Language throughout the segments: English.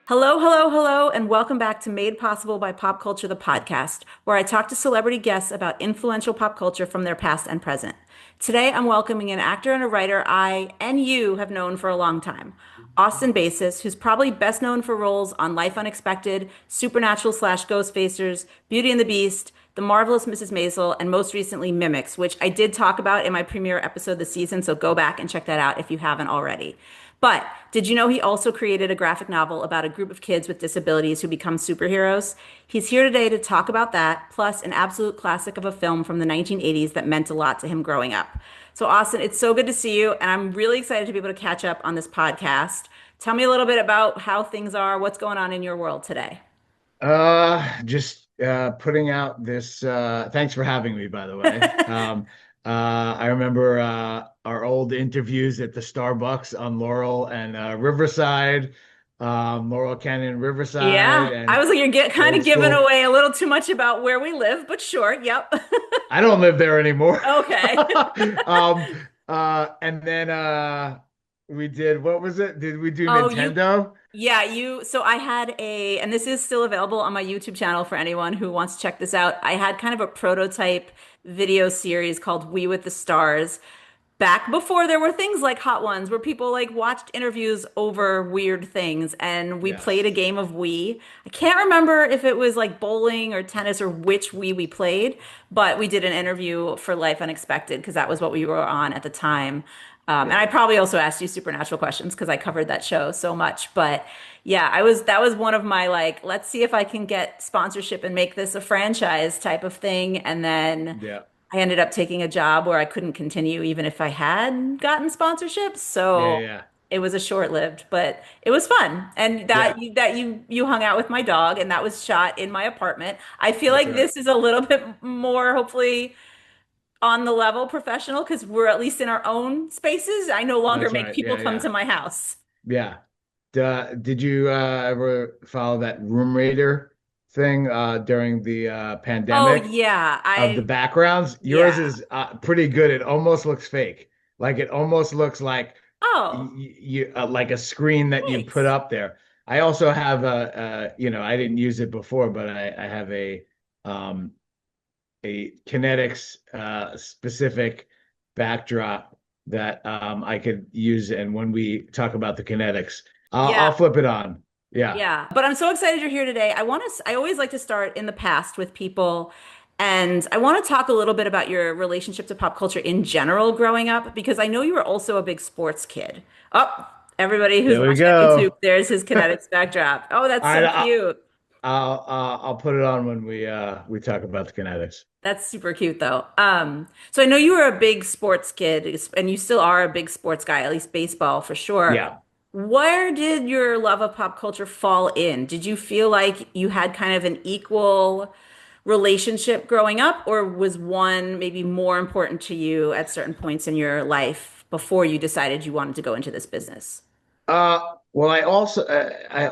Hello, hello, hello, and welcome back to Made Possible by Pop Culture, the podcast, where I talk to celebrity guests about influential pop culture from their past and present. Today, I'm welcoming an actor and a writer I and you have known for a long time, Austin Basis, who's probably best known for roles on Life Unexpected, Supernatural slash Ghostfacers, Beauty and the Beast, The Marvelous Mrs. Maisel, and most recently Mimics, which I did talk about in my premiere episode this season, so go back and check that out if you haven't already. But did you know he also created a graphic novel about a group of kids with disabilities who become superheroes? He's here today to talk about that, plus an absolute classic of a film from the 1980s that meant a lot to him growing up. So, Austin, it's so good to see you, and I'm really excited to be able to catch up on this podcast. Tell me a little bit about how things are, what's going on in your world today. Just putting out this. Thanks for having me, by the way. I remember our old interviews at the Starbucks on Laurel and Riverside, Laurel Canyon, Riverside, Yeah, I and was like, you're kind old of giving school. away a little too much about where we live, but sure, yep. I don't live there anymore. Okay. Um, and then we did, what was it? Did we do Oh, you Nintendo? Yeah, so I had and this is still available on my YouTube channel for anyone who wants to check this out. I had kind of a prototype video series called We with the Stars back before there were things like Hot Ones where people like watched interviews over weird things and we played a Yes. game of Wii. I can't remember if it was like bowling or tennis or which Wii we played, but we did an interview for Life Unexpected because that was what we were on at the time. And I Yeah. probably also asked you supernatural questions because I covered that show so much. But yeah, that was one of my like, let's see if I can get sponsorship and make this a franchise type of thing. And then Yeah. I ended up taking a job where I couldn't continue even if I had gotten sponsorships. Yeah. So Yeah. it was a short-lived, but it was fun. And Yeah. you hung out with my dog and that was shot in my apartment. I feel That's like right. this is a little bit more hopefully on the level professional because we're at least in our own spaces. I no longer That's make right. people Yeah. come Yeah. to my house. Yeah. Did you ever follow that room raider thing during the Oh pandemic yeah, of the backgrounds? Yours yeah. is pretty good. It almost looks fake. Like it almost looks like Oh, like a screen that you put thanks. up there. I also have I didn't use it before, but I have um, a Kinetix specific backdrop that I could use. And when we talk about the Kinetics, Yeah. I'll flip it on. Yeah. Yeah, but I'm so excited you're here today. I always like to start in the past with people, and I want to talk a little bit about your relationship to pop culture in general growing up, because I know you were also a big sports kid. Oh, everybody who's There we watching on YouTube, go. there's his Kinetics backdrop. Oh, that's I, so I cute. I'll put it on when we talk about the Kinetics. That's super cute though. So I know you were a big sports kid and you still are a big sports guy, at least baseball for sure. Yeah. Where did your love of pop culture fall in? Did you feel like you had kind of an equal relationship growing up, or was one maybe more important to you at certain points in your life before you decided you wanted to go into this business? Well, I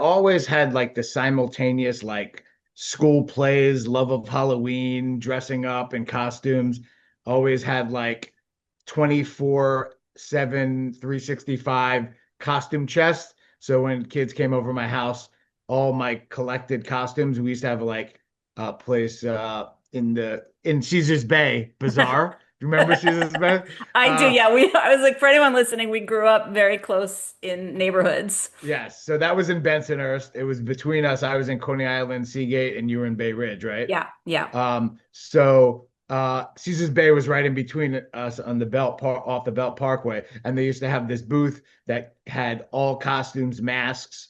always had like the simultaneous like school plays, love of Halloween, dressing up in costumes. Always had like 24/7, 365 costume chest. So when kids came over my house, all my collected costumes, we used to have like a place in Caesar's Bay, Bazaar. Do you remember Caesar's Bay? I do, Uh, yeah. I was like, for anyone listening, we grew up very close in neighborhoods. Yes, so that was in Bensonhurst. It was between us. I was in Coney Island, Seagate, and you were in Bay Ridge, right? Yeah, yeah. Caesar's Bay was right in between us on the Belt Park off the Belt Parkway, and they used to have this booth that had all costumes, masks,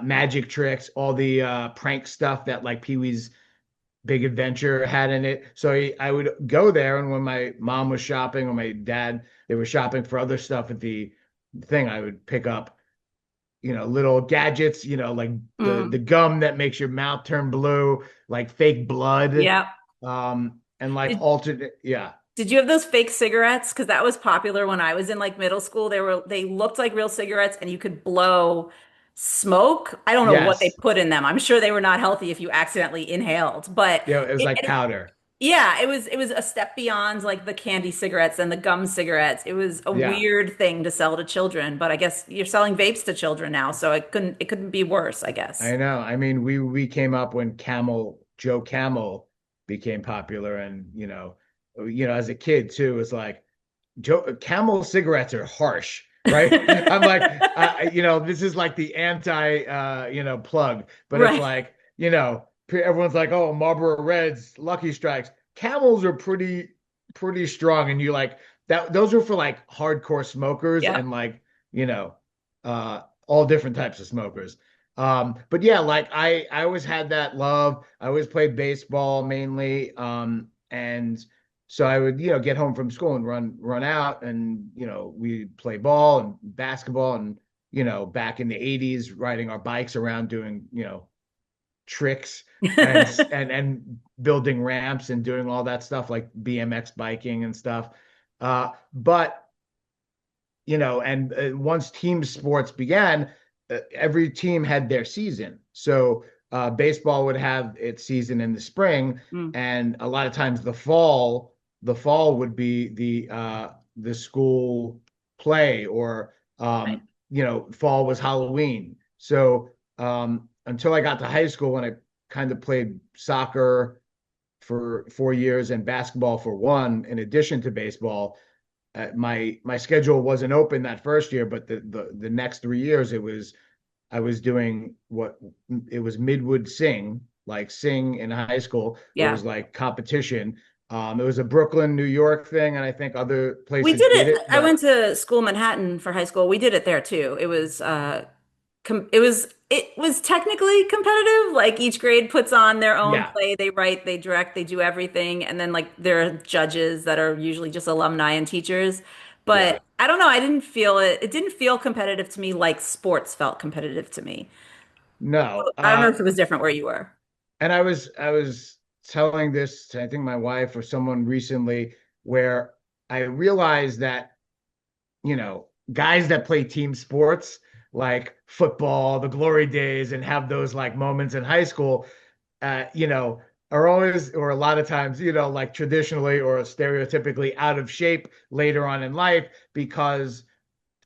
magic tricks, all the prank stuff that like Pee-wee's Big Adventure had in it. So I would go there, and when my mom was shopping or my dad, they were shopping for other stuff at the thing, I would pick up little gadgets, like the Mm, gum that makes your mouth turn blue, like fake blood, yeah. and like Did, alternate, yeah. did you have those fake cigarettes? Because that was popular when I was in like middle school. They looked like real cigarettes and you could blow smoke. I don't know what they Yes. put in them. I'm sure they were not healthy if you accidentally inhaled, but Yeah, it was like powder. yeah, it was a step beyond like the candy cigarettes and the gum cigarettes. It was a Yeah, weird thing to sell to children, but I guess you're selling vapes to children now, so it couldn't be worse, I guess. I know. I mean, we came up when Joe Camel became popular, and as a kid too, it's like Joe Camel cigarettes are harsh, right? I'm like, this is like the anti, plug, but it's Right. like, everyone's like, oh, Marlboro Reds, Lucky Strikes. Camels are pretty strong, and you like that. Those are for like hardcore smokers Yeah. and like, you know, all different types of smokers. But yeah, like I always had that love. I always played baseball mainly. And so I would, get home from school and run out, and we play ball and basketball, and back in the 80s riding our bikes around doing, tricks and building ramps and doing all that stuff like BMX biking and stuff. But and once team sports began, every team had their season. So baseball would have its season in the spring, Mm, and a lot of times the fall would be the school play, or right. fall was Halloween. So until I got to high school, when I kind of played soccer for 4 years and basketball for one, in addition to baseball, my schedule wasn't open that first year, but the next 3 years I was doing what it was Midwood Sing, like sing in high school. It Yeah. was like competition. It was a Brooklyn, New York thing, and I think other We places did did it. it, I but went to school in Manhattan for high school. We did it there too. It was technically competitive. Like each grade puts on their own yeah, play. They write, they direct, they do everything. And then like there are judges that are usually just alumni and teachers. yeah. But I don't know, I didn't feel it. It didn't feel competitive to me like sports felt competitive to me. No. I don't know if it was different where you were. And I was telling this to, I think, my wife or someone recently, where I realized that guys that play team sports like football, the glory days, and have those like moments in high school, uh, you know, are always, or a lot of times, like traditionally or stereotypically out of shape later on in life, because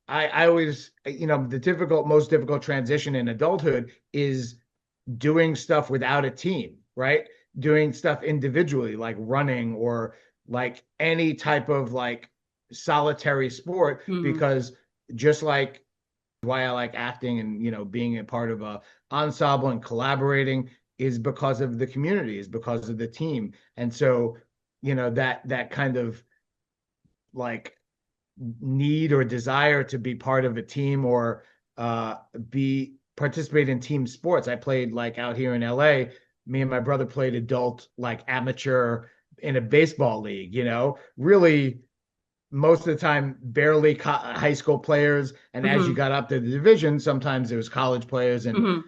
I always, the most difficult transition in adulthood is doing stuff without a team, right? Doing stuff individually, like running or like any type of like solitary sport, Hmm. because just like why I like acting and being a part of a ensemble and collaborating is because of the community, is because of the team. And so, that kind of like need or desire to be part of a team, or be participate in team sports. I played like out here in LA. Me and my brother played adult like amateur in a baseball league. Really most of the time barely high school players, and as you Hmm. got up to the division, sometimes there was college players and Hmm.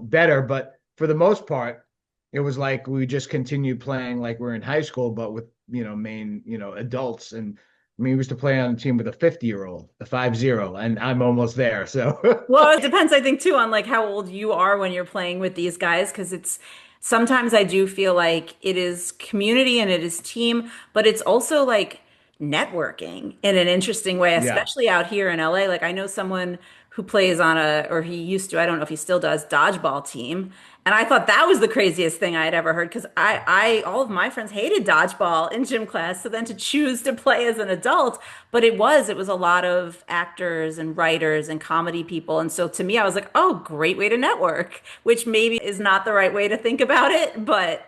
better, but for the most part it was like we just continued playing like we're in high school, but with main adults. And I mean, we used to play on a team with a 50-year-old, a 50, and I'm almost there. So Well, it depends, I think, too, on like how old you are when you're playing with these guys, because it's sometimes I do feel like it is community and it is team, but it's also like networking in an interesting way, yeah. especially out here in LA. Like I know someone who plays on or he used to, I don't know if he still does, dodgeball team. And I thought that was the craziest thing I had ever heard because all of my friends hated dodgeball in gym class. So then to choose to play as an adult, but it was a lot of actors and writers and comedy people. And so to me, I was like, oh, great way to network, which maybe is not the right way to think about it, but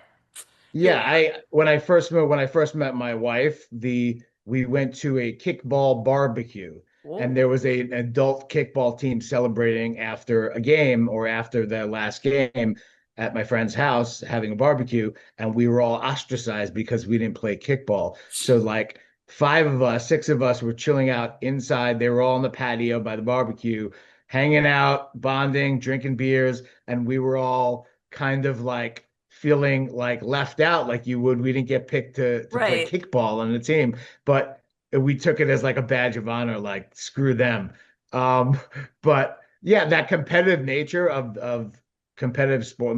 here Yeah, we I when I first met my wife, the we went to a kickball barbecue, are. and Oh, there was an adult kickball team celebrating after a game, or after the last game, at my friend's house having a barbecue, and we were all ostracized because we didn't play kickball. So like five of us, six of us were chilling out inside. They were all on the patio by the barbecue, hanging out, bonding, drinking beers, and we were all kind of like feeling like left out, like you would. We didn't get picked to play right. kickball on the team, but we took it as like a badge of honor, like screw them. Um, but yeah, that competitive nature of competitive sport,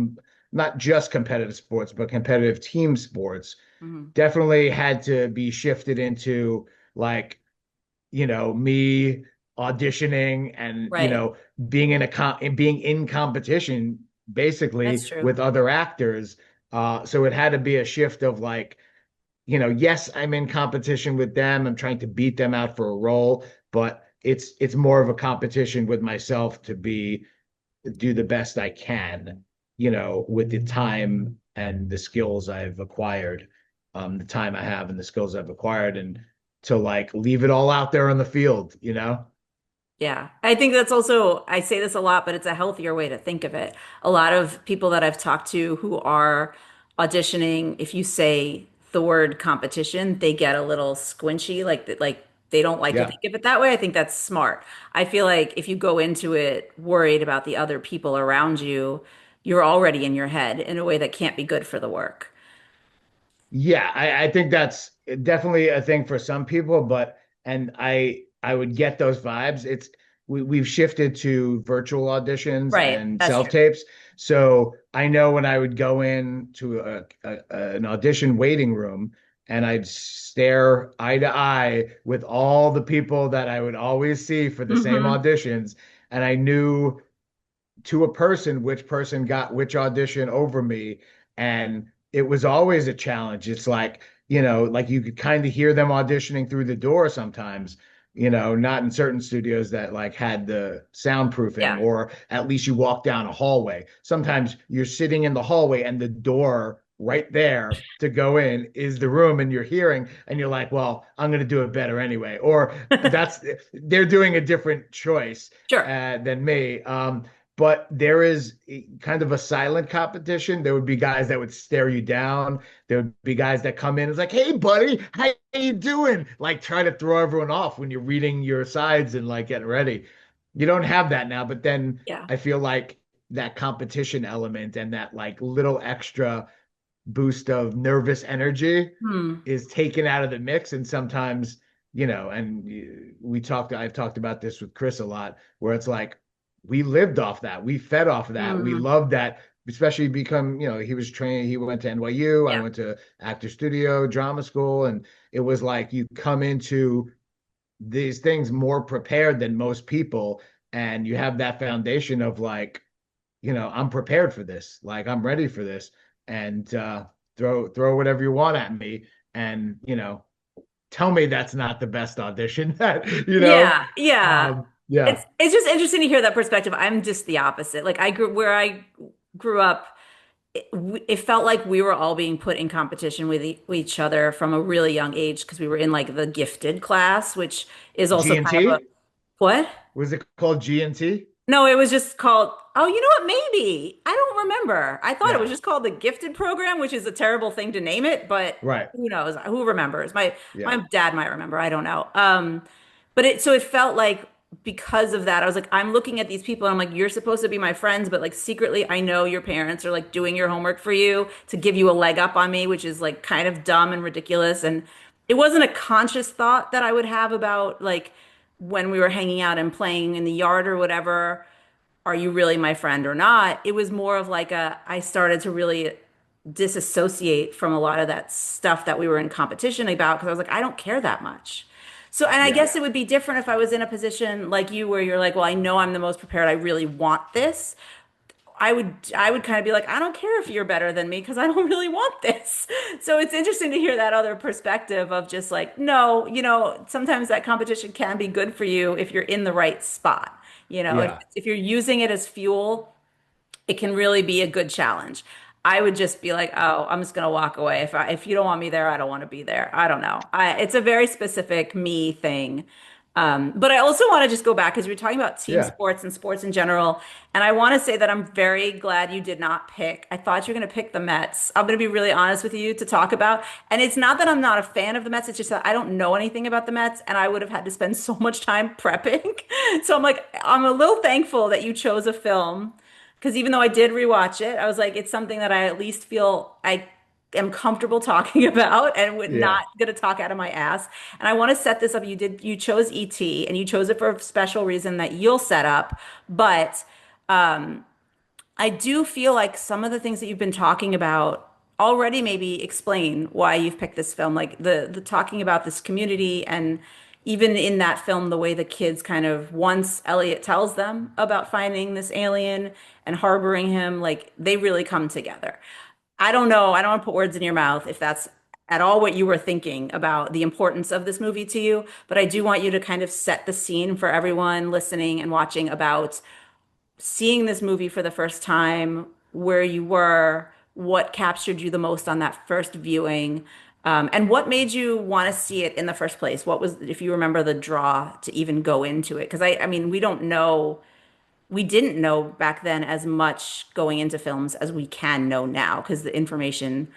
not just competitive sports, but competitive team sports, Mhm. definitely had to be shifted into like, me auditioning and, Right. being in competition That's basically true. with other actors. So it had to be a shift of like, yes, I'm in competition with them. I'm trying to beat them out for a role, but it's more of a competition with myself to be do the best I can, with the time and the skills I've acquired, the time I have and the skills I've acquired, and to like leave it all out there on the field. Yeah. I think that's also, I say this a lot, but it's a healthier way to think of it. A lot of people that I've talked to who are auditioning, if you say the word competition, they get a little squinchy, like they don't like to Yeah. think of it that way. I think that's smart. I feel like if you go into it worried about the other people around you, you're already in your head in a way that can't be good for the work. Yeah, I think that's definitely a thing for some people, but and I would get those vibes. We've shifted to virtual auditions Right. and That's true. self-tapes. So I know when I would go in to an audition waiting room and I'd stare eye to eye with all the people that I would always see for the same Hmm. auditions, and I knew to a person which person got which audition over me, and it was always a challenge. It's like, like you could kind of hear them auditioning through the door sometimes, not in certain studios that like had the soundproofing, Yeah. or at least you walk down a hallway. Sometimes you're sitting in the hallway and the door right there to go in is the room, and you're hearing and you're like, well, I'm going to do it better anyway, or that's they're doing a different choice Sure. than me. But there is kind of a silent competition. There would be guys that would stare you down. There would be guys that come in. It's like, hey, buddy, how you doing? Like, try to throw everyone off when you're reading your sides and like getting ready. You don't have that now. But then Yeah. I feel like that competition element and that like little extra boost of nervous energy Hmm. is taken out of the mix. And sometimes, and I've talked about this with Chris a lot, where it's like we lived off that, we fed off of that, we Hmm. loved that, especially he was trained, he went to NYU, I Yeah. went to actor studio, drama school, and it was like you come into these things more prepared than most people, and you have that foundation of like, I'm prepared for this. Like I'm ready for this. And throw whatever you want at me. And, tell me that's not the best audition that, Yeah, yeah. yeah. It's just interesting to hear that perspective. I'm just the opposite. Like I grew up, it felt like we were all being put in competition with each other from a really young age because we were in like the gifted class, which is also G and kind of a T? what? Was it called G and T? No, it was just called, oh, you know what? Maybe. I don't remember. I thought it was Yeah. just called the gifted program, which is a terrible thing to name it, but Right. who knows? Who remembers? My Yeah. dad might remember. I don't know. But it felt like because of that, I was like, I'm looking at these people and I'm like, you're supposed to be my friends, but like secretly I know your parents are like doing your homework for you to give you a leg up on me, which is like kind of dumb and ridiculous. And it wasn't a conscious thought that I would have about like when we were hanging out and playing in the yard or whatever, are you really my friend or not? It was more of like I started to really disassociate from a lot of that stuff that we were in competition about because I was like, I don't care that much. So, and I Yeah. guess it would be different if I was in a position like you where you're like, well, I know I'm the most prepared. I really want this. I would kind of be like, I don't care if you're better than me because I don't really want this. So it's interesting to hear that other perspective of just like, no, sometimes that competition can be good for you if you're in the right spot. If Yeah. if you're using it as fuel, it can really be a good challenge. I would just be like, oh, I'm just gonna walk away. If you don't want me there, I don't want to be there. I don't know. It's a very specific me thing. But I also want to just go back because we were talking about team Yeah. sports and sports in general. And I want to say that I'm very glad you did not pick. I thought you were going to pick the Mets. I'm going to be really honest with you to talk about. And it's not that I'm not a fan of the Mets. It's just that I don't know anything about the Mets and I would have had to spend so much time prepping. So I'm like, I'm a little thankful that you chose a film because even though I did rewatch it, I was like, it's something that I at least feel I am comfortable talking about and would not Yeah. gonna talk out of my ass. And I want to set this up. You chose ET and you chose it for a special reason that you'll set up, but I do feel like some of the things that you've been talking about already maybe explain why you've picked this film. Like the talking about this community and even in that film, the way the kids kind of once Elliot tells them about finding this alien and harboring him, like they really come together. I don't know. I don't want to put words in your mouth if that's at all what you were thinking about the importance of this movie to you, but I do want you to kind of set the scene for everyone listening and watching about seeing this movie for the first time, where you were, what captured you the most on that first viewing, and what made you want to see it in the first place? What was, if you remember, the draw to even go into it? Because I mean, we don't know, we didn't know back then as much going into films as we can know now, because the information,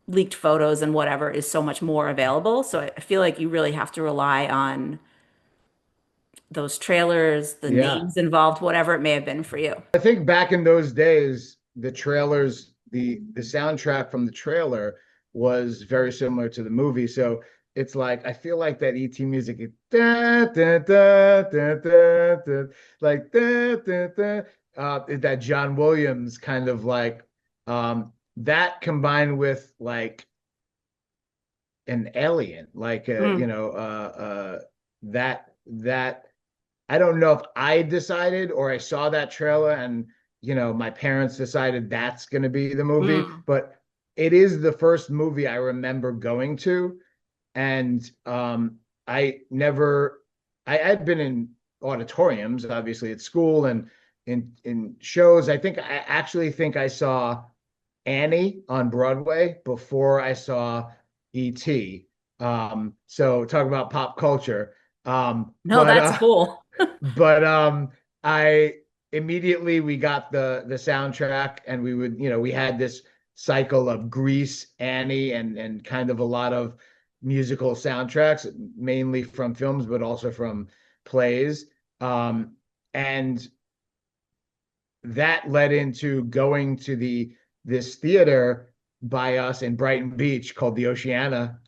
leaked photos and whatever is so much more available. So I feel like you really have to rely on those trailers, the Yeah. names involved, whatever it may have been for you. I think back in those days, the trailers, the soundtrack from the trailer was very similar to the movie. So it's like I feel like that ET music, da, da, da, da, da, da, like that John Williams kind of like that combined with like an alien, like Mm, that I don't know if I decided or I saw that trailer and my parents decided that's going to be the movie, mm, but it is the first movie I remember going to, and I never I had been in auditoriums, obviously at school and in shows. I actually think I saw Annie on Broadway before I saw E.T. So talk about pop culture. Um, no, but that's uh, cool. but I immediately we got the soundtrack and we had this cycle of Grease, Annie, and kind of a lot of musical soundtracks, mainly from films, but also from plays. And that led into going to this theater by us in Brighton Beach called the Oceana.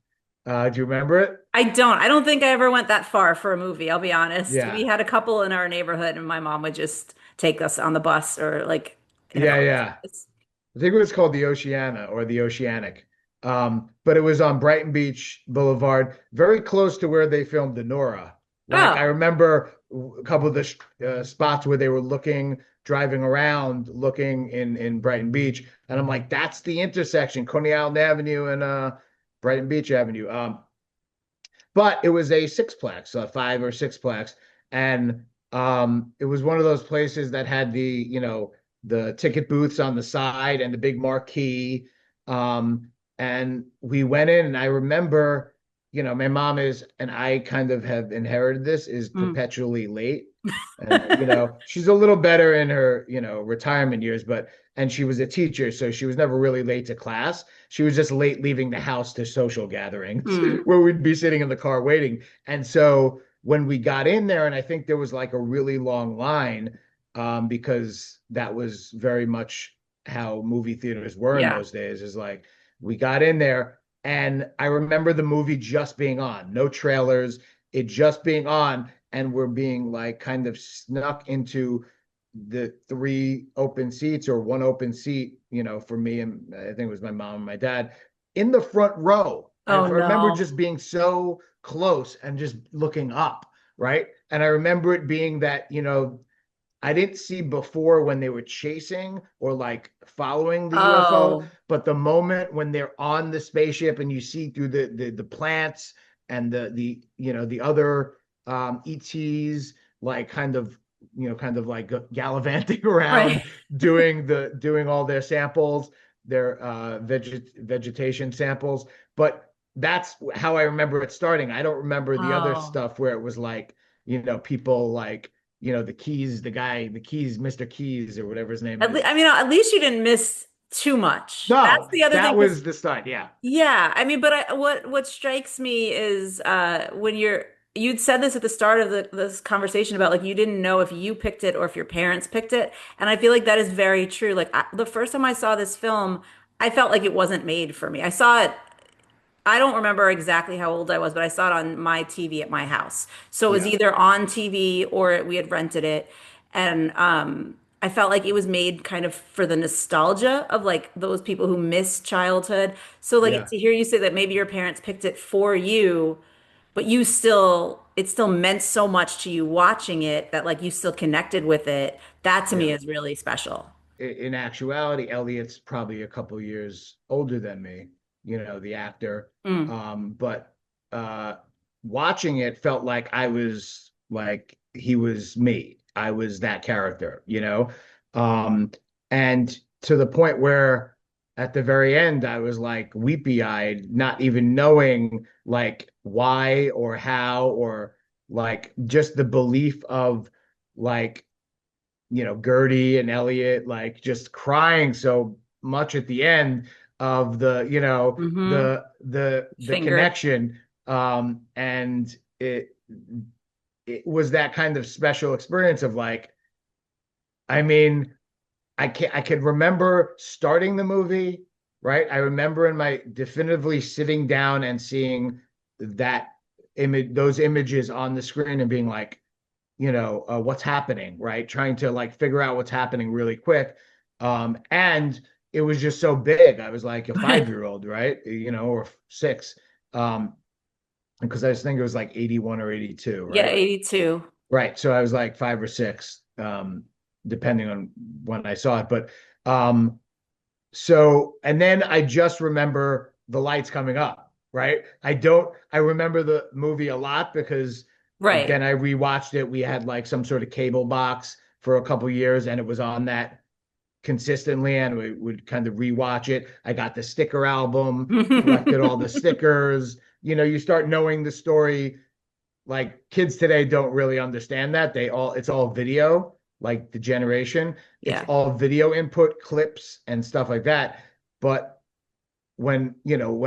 Do you remember it? I don't. I don't think I ever went that far for a movie, I'll be honest. We Yeah. had a couple in our neighborhood, and my mom would just take us on the bus or like in a Yeah, couple yeah. tickets. I think it was called the Oceana or the Oceanic. But it was on Brighton Beach Boulevard, very close to where they filmed the Nora. Like I Oh, remember a couple of the spots where they were driving around, looking in Brighton Beach, and I'm like, that's the intersection, Coney Island Avenue and Brighton Beach Avenue. But it was a sixplex, a five or sixplex, and it was one of those places that had the ticket booths on the side and the big marquee. And we went in, and I remember, my mom is, and I kind of have inherited this, is mm, perpetually late. And she's a little better in her, retirement years, and she was a teacher, so she was never really late to class. She was just late leaving the house to social gatherings mm, where we'd be sitting in the car waiting. And so when we got in there, and I think there was like a really long line, because that was very much how movie theaters were in yeah. those days, is like we got in there, and I remember the movie just being on, no trailers, it just being on, and we're being like kind of snuck into the three open seats or one open seat, for me and I think it was my mom and my dad in the front row. I Oh remember no. just being so close and just looking up, right? And I remember it being that, I didn't see before when they were chasing or like following the UFO, Oh, but the moment when they're on the spaceship and you see through the plants and the other ETs like kind of like gallivanting right. around doing all their samples, their vegetation samples. But that's how I remember it starting. I don't remember the other Oh. stuff where it was like, people like the keys, the keys, Mr. Keys or whatever his name At is. least, I mean, at least you didn't miss too much. That's No, the other that thing, because was the start. Yeah. yeah, I mean, but what strikes me is when you'd said this at the start of this conversation about like you didn't know if you picked it or if your parents picked it, and I feel like that is very true. Like the first time I saw this film, I felt like it wasn't made for me. I saw it. I don't remember exactly how old I was, but I saw it on my TV at my house. So it was Yeah, either on TV or we had rented it. And I felt like it was made kind of for the nostalgia of like those people who miss childhood. So like yeah, to hear you say that maybe your parents picked it for you, but you still, it still meant so much to you watching it that like you still connected with it. That to me yeah. is really special. In actuality, Elliot's probably a couple years older than me, the actor. Mm. But uh, watching it felt like I was like he was me. I was that character. Um, and to the point where at the very end, I was like weepy-eyed, not even knowing like why or how or like just the belief of like Gertie and Elliot like just crying so much at the end of Hmm. the Finger. connection. And it was that kind of special experience of like, I mean, I can remember starting the movie, right? I remember in my definitively sitting down and seeing that those images on the screen and being like, what's happening, right? Trying to like figure out what's happening really quick. And it was just so big. I was like a 5-year-old, right? Or six. Because I just think it was like 81 or 82, Yeah, right? 82. Right. So I was like 5 or 6, depending on when I saw it. But and then I just remember the lights coming up, right? I remember the movie a lot because Right. then I rewatched it. We had like some sort of cable box for a couple years and it was on that consistently and we would kind of rewatch it. I got the sticker album, collected all the stickers. You start knowing the story. Like kids today don't really understand that. It's all video, like the generation. It's Yeah. all video input, clips and stuff like that. But when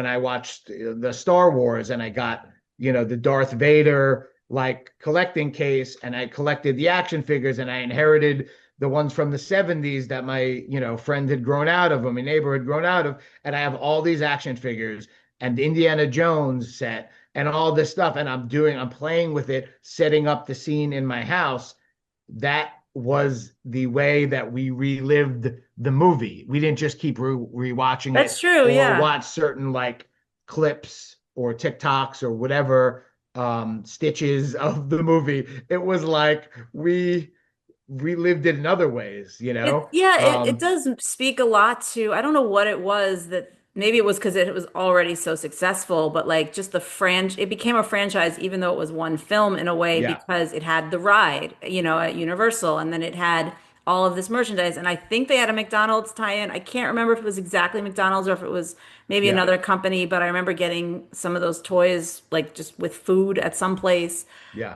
I watched the Star Wars and I got, the Darth Vader like collecting case and I collected the action figures and I inherited the ones from the 70s that my, friend had grown out of, my neighbor had grown out of, and I have all these action figures and the Indiana Jones set and all this stuff and I'm playing with it, setting up the scene in my house. That was the way that we relived the movie. We didn't just keep rewatching That's it true. or Yeah. watch certain like clips or TikToks or whatever stitches of the movie. It was like we relived it in other ways. It does speak a lot to, I don't know what it was that maybe it was because it was already so successful, but like just it became a franchise even though it was one film in a way Yeah, because it had the ride, at Universal, and then it had all of this merchandise. And I think they had a McDonald's tie-in. I can't remember if it was exactly McDonald's or if it was maybe yeah, another company, but I remember getting some of those toys like just with food at some place. yeah,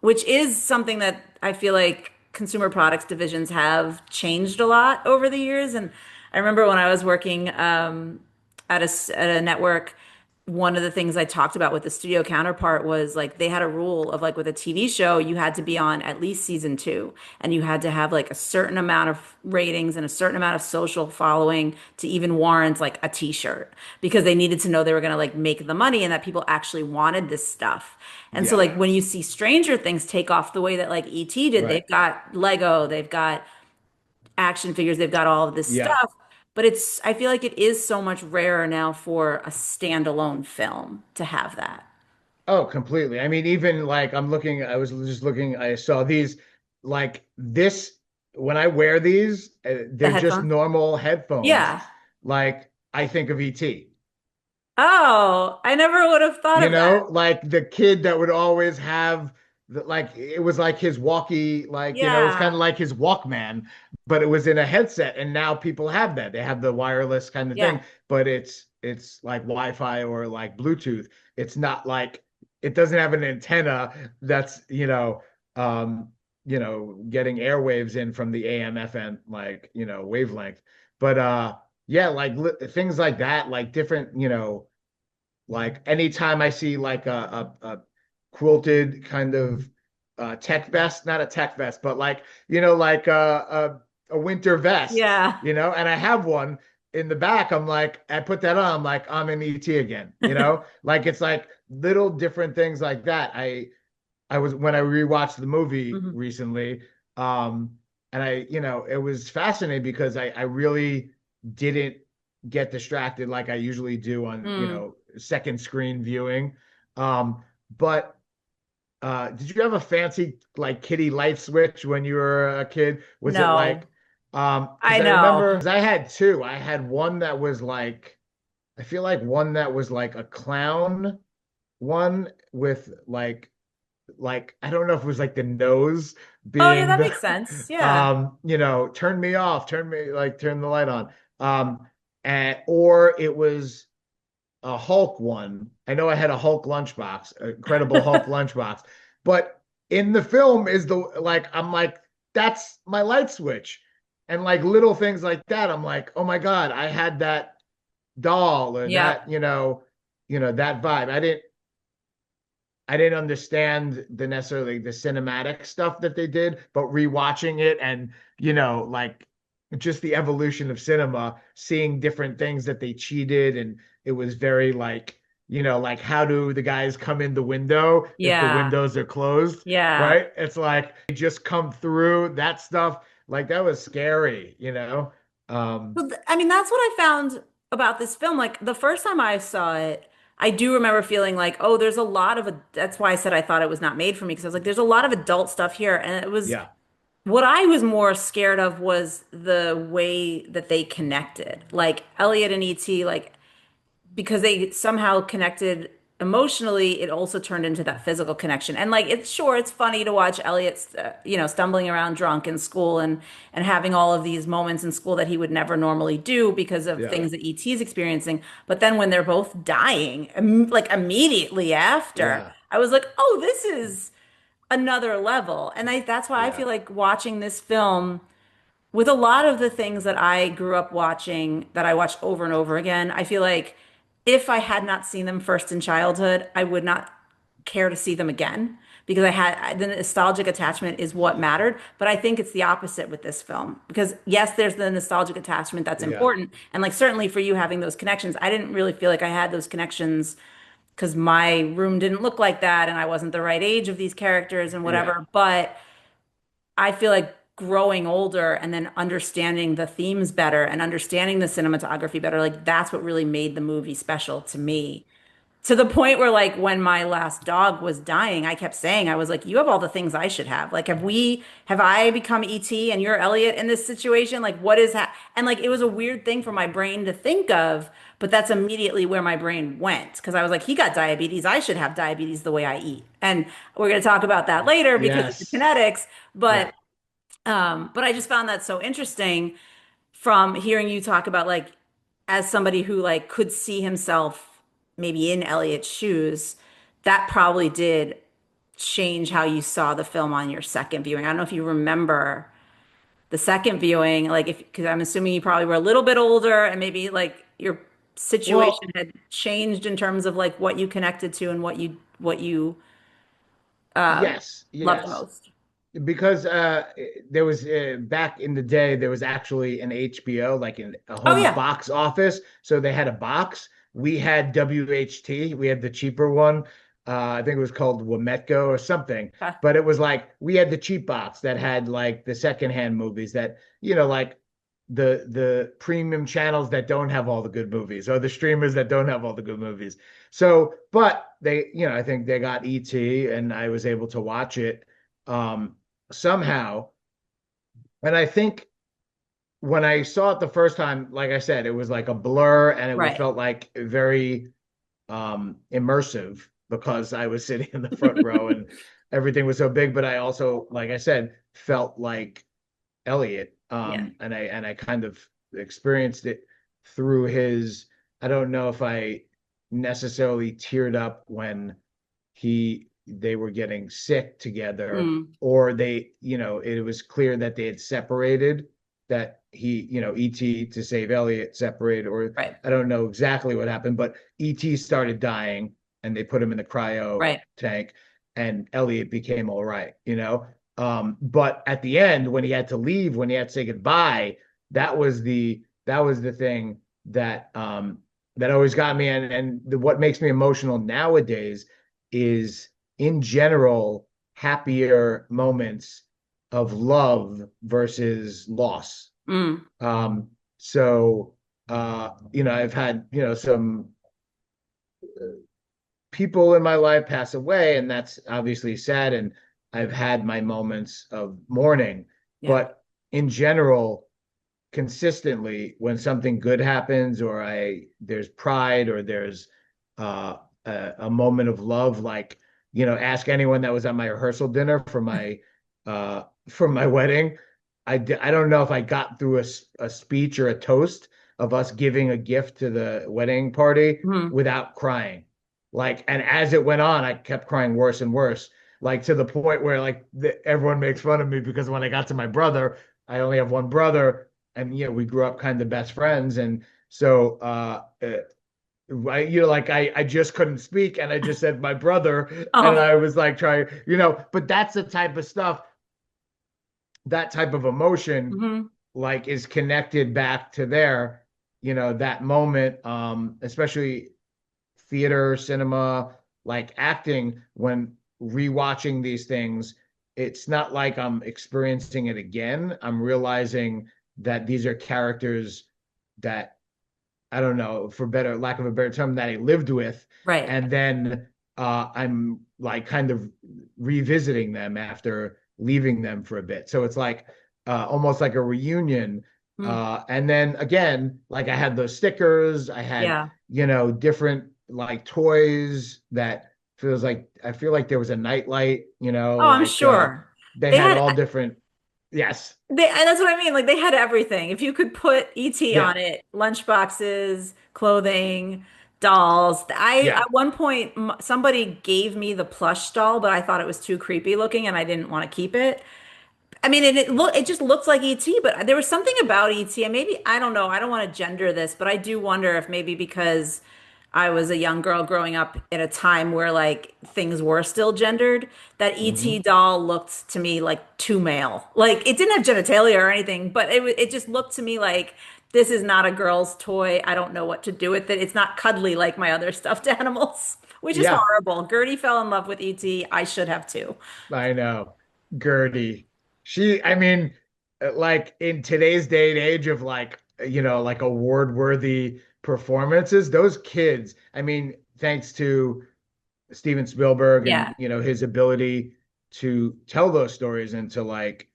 Which is something that I feel like consumer products divisions have changed a lot over the years. And I remember when I was working at a network, one of the things I talked about with the studio counterpart was like they had a rule of like with a TV show, you had to be on at least season two, and you had to have like a certain amount of ratings and a certain amount of social following to even warrant like a t-shirt because they needed to know they were going to like make the money and that people actually wanted this stuff. And so yeah. like when you see Stranger Things take off the way that like ET did, Right. they've got Lego, they've got action figures, they've got all of this Yeah. stuff. But I feel like it is so much rarer now for a standalone film to have that. Oh, completely. I mean, even like I was just looking, I saw these like this when I wear these, The they're just headphones? normal headphones. Yeah. Like I think of ET. Oh, I never would have thought of that. Like the kid that would always have like it was like his walkie, like it's kind of Yeah. like his Walkman, but it was in a headset. And now people have that. They have the wireless kind of Yeah. thing, but it's like Wi-Fi or like Bluetooth. It's not like it doesn't have an antenna that's getting airwaves in from the AM FM like wavelength. But yeah, like things like that, like different like anytime I see like a quilted kind of tech vest, not a tech vest, but like like a winter vest, Yeah. and I have one. in the back, I'm like, I put that on, I'm like, I'm in ET again, you know? Like it's like little different things like that. I was when I rewatched the movie Mhm. recently, and it was fascinating because I really didn't get distracted like I usually do on, Mm. second screen viewing. But did you have a fancy like kitty light switch when you were a kid? Was it No, like, because I I know. remember, because I had two. I had one that was like, I feel like one that was like a clown one with like I don't know if it was like the nose Oh, yeah, being that the makes sense. Yeah. turn me off, turn the light on. And or it was a Hulk one. I know I had a Hulk lunchbox, Incredible Hulk lunchbox, but in the film is the like I'm like that's my light switch. And like little things like that, I'm like, oh my God, I had that doll or Yep. that, that vibe. I didn't understand the necessarily the cinematic stuff that they did, but rewatching it and like just the evolution of cinema, seeing different things that they cheated, and it was very like, like how do the guys come in the window if the Yeah. windows are closed, Yeah. right? It's like they just come through that stuff. Like that was scary. Um, I mean, that's what I found about this film. Like the first time I saw it, I do remember feeling like, oh, there's a lot of, that's why I said I thought it was not made for me because I was like, there's a lot of adult stuff here. And it was, yeah, what I was more scared of was the way that they connected. Like Elliot and E.T., like because they somehow connected emotionally, it also turned into that physical connection. And like it's sure it's funny to watch Elliot, stumbling around drunk in school and having all of these moments in school that he would never normally do because of yeah, things that ET is experiencing. But then when they're both dying, like immediately after, yeah, I was like, oh, this is another level. And that's why I yeah, feel like watching this film with a lot of the things that I grew up watching that I watched over and over again, I feel like if I had not seen them first in childhood, I would not care to see them again because I had the nostalgic attachment is what mattered. But I think it's the opposite with this film because yes, there's the nostalgic attachment that's yeah, important. And like certainly for you having those connections, I didn't really feel like I had those connections because my room didn't look like that and I wasn't the right age of these characters and yeah, whatever. But I feel like growing older and then understanding the themes better and understanding the cinematography better, like that's what really made the movie special to me. To the point where, like, when my last dog was dying, I kept saying, I was like, you have all the things I should have. Like, have I become ET and you're Elliot in this situation? Like, what is that? And like, it was a weird thing for my brain to think of, but that's immediately where my brain went. Cause I was like, he got diabetes. I should have diabetes the way I eat. And we're going to talk about that later because of the yes, kinetics. yeah, But I just found that so interesting from hearing you talk about like as somebody who like could see himself maybe in Elliot's shoes, that probably did change how you saw the film on your second viewing. I don't know if you remember the second viewing, like if because I'm assuming you probably were a little bit older and maybe like your situation well, had changed in terms of like what you connected to and what you yes, loved yes. most. Because there was back in the day there was actually an HBO like in a Oh home yeah. box office, so they had a box. We had WHT, we had the cheaper one. I think it was called Wometco or something, Okay. but it was like we had the cheap box that had like the secondhand movies that like the premium channels that don't have all the good movies or the streamers that don't have all the good movies. So, but they, I think they got ET and I was able to watch it. Somehow. And I think when I saw it the first time, like I said, it was like a blur and it Right. felt like very immersive because I was sitting in the front row and everything was so big. But I also, like I said, felt like Elliot. Yeah. And I kind of experienced it through his. I don't know if I necessarily teared up when they were getting sick together, Mm, or it was clear that they had separated, that ET to save Elliot separated, or right. I don't know exactly what happened, but ET started dying and they put him in the cryo Right. tank and Elliot became all right. But at the end when he had to leave, when he had to say goodbye, that was the thing that that always got me. What makes me emotional nowadays is in general happier moments of love versus loss. Mm, Um, so I've had, some people in my life pass away, and that's obviously sad. And I've had my moments of mourning, yeah. but in general, consistently, when something good happens, or there's pride, or there's a moment of love, like, ask anyone that was at my rehearsal dinner for my wedding. I don't know if I got through a speech or a toast of us giving a gift to the wedding party Mm. without crying. Like, and as it went on, I kept crying worse and worse, like to the point where like everyone makes fun of me because when I got to my brother, I only have one brother, and we grew up kind of best friends, and so like I just couldn't speak, and I just said my brother, and Oh, I was like trying, but that's the type of stuff, that type of emotion, hmm. like, is connected back to there, that moment, especially theater, cinema, like acting, when rewatching these things, it's not like I'm experiencing it again. I'm realizing that these are characters that, I don't know, for better lack of a better term, that I lived with, Right. and then I'm like kind of revisiting them after leaving them for a bit. So it's like almost like a reunion. Mm, And then again, like I had those stickers, I had, yeah. different like toys that feels like I feel like there was a nightlight, Oh, I'm like sure. they They had had all different, yes, and that's what I mean. Like they had everything. If you could put ET yeah, on it, lunchboxes, clothing, dolls. I yeah. at one point somebody gave me the plush doll, but I thought it was too creepy looking and I didn't want to keep it. I mean, it just looks like ET, but there was something about ET, and maybe I don't know. I don't want to gender this, but I do wonder if maybe because I was a young girl growing up at a time where like things were still gendered, that ET Hmm. doll looked to me like too male. Like it didn't have genitalia or anything, but it just looked to me like this is not a girl's toy. I don't know what to do with it. It's not cuddly like my other stuffed animals, which is Yeah, horrible. Gertie fell in love with ET. I should have too. I know. Gertie. I mean, like in today's day and age of like, like award-worthy performances, those kids, I mean, thanks to Steven Spielberg and, Yeah. his ability to tell those stories and to like,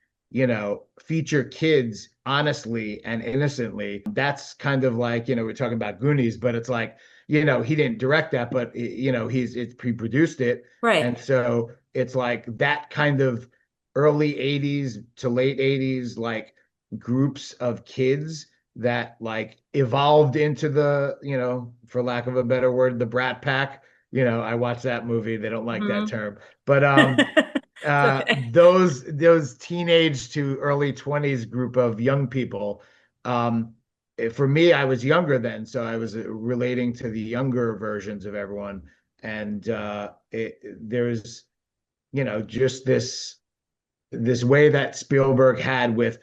feature kids honestly and innocently. That's kind of like, we're talking about Goonies, but it's like, he didn't direct that, but it's pre-produced it. Right. And so it's like that kind of early 80s to late 80s, like groups of kids that like evolved into the, for lack of a better word, the Brat Pack. I watched that movie. They don't like that Mhm. term, but It's okay. those teenage to early 20s group of young people, for me, I was younger then, so I was relating to the younger versions of everyone, and there's, just this way that Spielberg had with,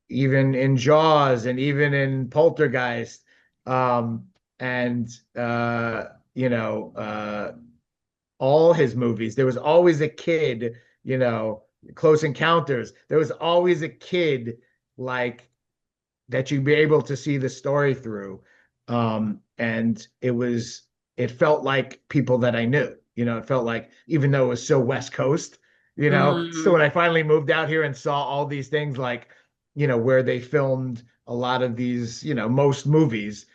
even in Jaws and even in Poltergeist, and you know, all his movies. There was always a kid, Close Encounters. There was always a kid like that you'd be able to see the story through. And it felt like people that I knew, it felt like, even though it was so West Coast, so when Mm. I finally moved out here and saw all these things, like, where they filmed a lot of these, most movies,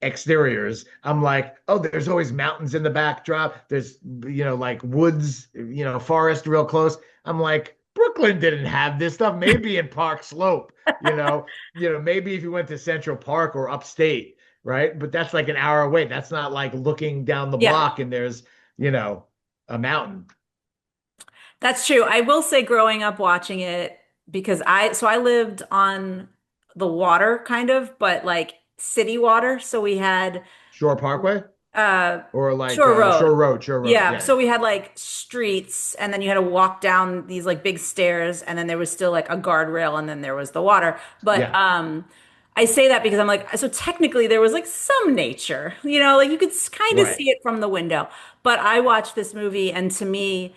exteriors, I'm like, oh, there's always mountains in the backdrop. There's, like woods, forest real close. I'm like, Brooklyn didn't have this stuff. Maybe in Park Slope, maybe if you went to Central Park or upstate, right? But that's like an hour away. That's not like looking down the Yeah, block and there's, you know, a mountain. that's true. I will say growing up watching it because I lived on the water kind of, but like city water. So we had Shore Parkway uh or like Shore Road. Shore Road, Shore Road. Yeah, Yeah. so we had like streets and then you had to walk down these like big stairs and then there was still like a guardrail and then there was the water. But Yeah. I say that because I'm like, so technically there was like some nature, like you could kind of Right. see it from the window. But I watched this movie, and to me,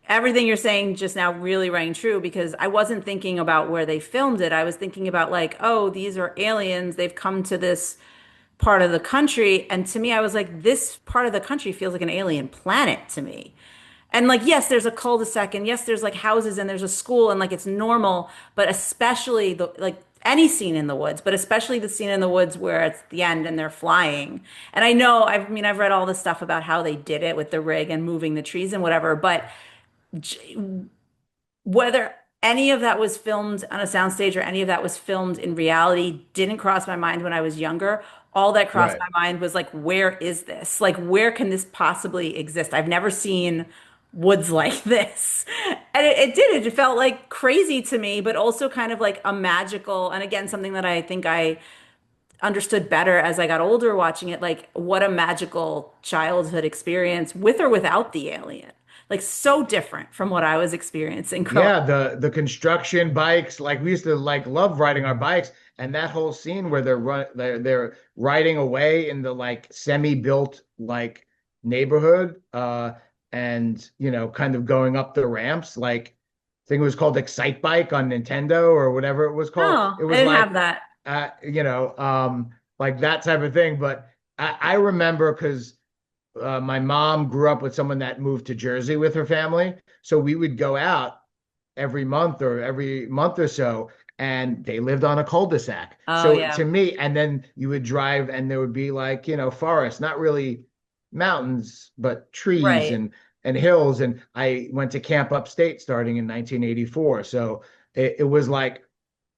everything you're saying just now really rang true because I wasn't thinking about where they filmed it. I was thinking about like, oh, these are aliens. They've come to this part of the country. And to me, I was like, this part of the country feels like an alien planet to me. And like, yes, there's a cul-de-sac, and yes, there's like houses, and there's a school, and like it's normal, but especially the like any scene in the woods, but especially the scene in the woods where it's the end and they're flying. And I know, I mean, I've read all this stuff about how they did it with the rig and moving the trees and whatever, but whether any of that was filmed on a soundstage or any of that was filmed in reality didn't cross my mind when I was younger. All that crossed Right. my mind was like, where is this? Like, where can this possibly exist? I've never seen woods like this. And it did. It felt like crazy to me, but also kind of like a magical, and again, something that I think I understood better as I got older watching it, like what a magical childhood experience with or without the alien. Like so different from what I was experiencing growing Yeah, the construction bikes, like we used to like love riding our bikes, and that whole scene where they're riding away in the like semi-built like neighborhood, and kind of going up the ramps, like I think it was called Excite Bike on Nintendo or whatever it was called. Oh, It I was didn't like have that. like that type of thing. But I remember because my mom grew up with someone that moved to Jersey with her family. So we would go out every month or every month or so, and they lived on a cul-de-sac. Oh So to yeah. me, and then you would drive and there would be like, forest, not really mountains, but trees Right. and hills. And I went to camp upstate starting in 1984. So it was like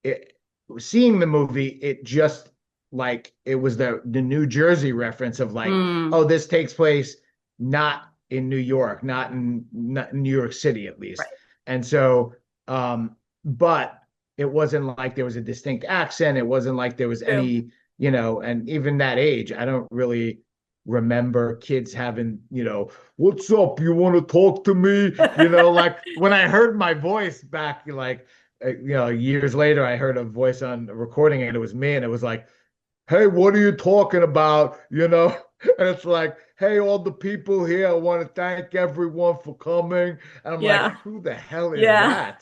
it, seeing the movie, it just like it was the New Jersey reference of like, Mm, oh, this takes place not in New York, not in New York City at least. right. And so, but it wasn't like there was a distinct accent. It wasn't like there was True. any, and even that age, I don't really remember kids having, what's up? You want to talk to me? Like when I heard my voice back, like years later, I heard a voice on a recording and it was me, and it was like, "Hey, what are you talking about?" And it's like, "Hey, all the people here, I want to thank everyone for coming." And I'm like, Yeah. "Who the hell is Yeah.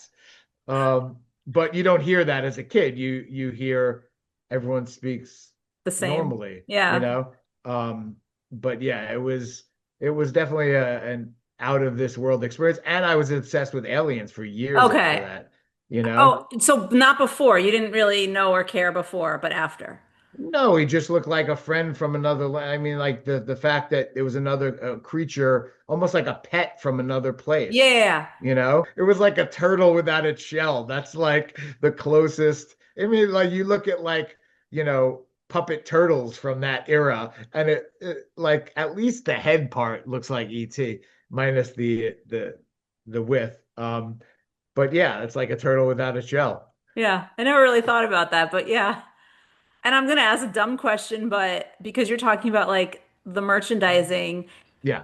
that?" But you don't hear that as a kid. You hear everyone speaks The same. normally, you Yeah. know. Um, but yeah, it was definitely an out of this world experience, and I was obsessed with aliens for years after Okay. that, you know. Oh, so not before. You didn't really know or care before, but after. No, he just looked like a friend from another land. I mean, like the fact that it was another creature, almost like a pet from another place. Yeah. It was like a turtle without its shell. That's like the closest. I mean, like you look at like, puppet turtles from that era, and it like at least the head part looks like ET, minus the width. But yeah, it's like a turtle without a shell. Yeah. I never really thought about that, but yeah. And I'm gonna ask a dumb question, but because you're talking about like the merchandising, Yeah.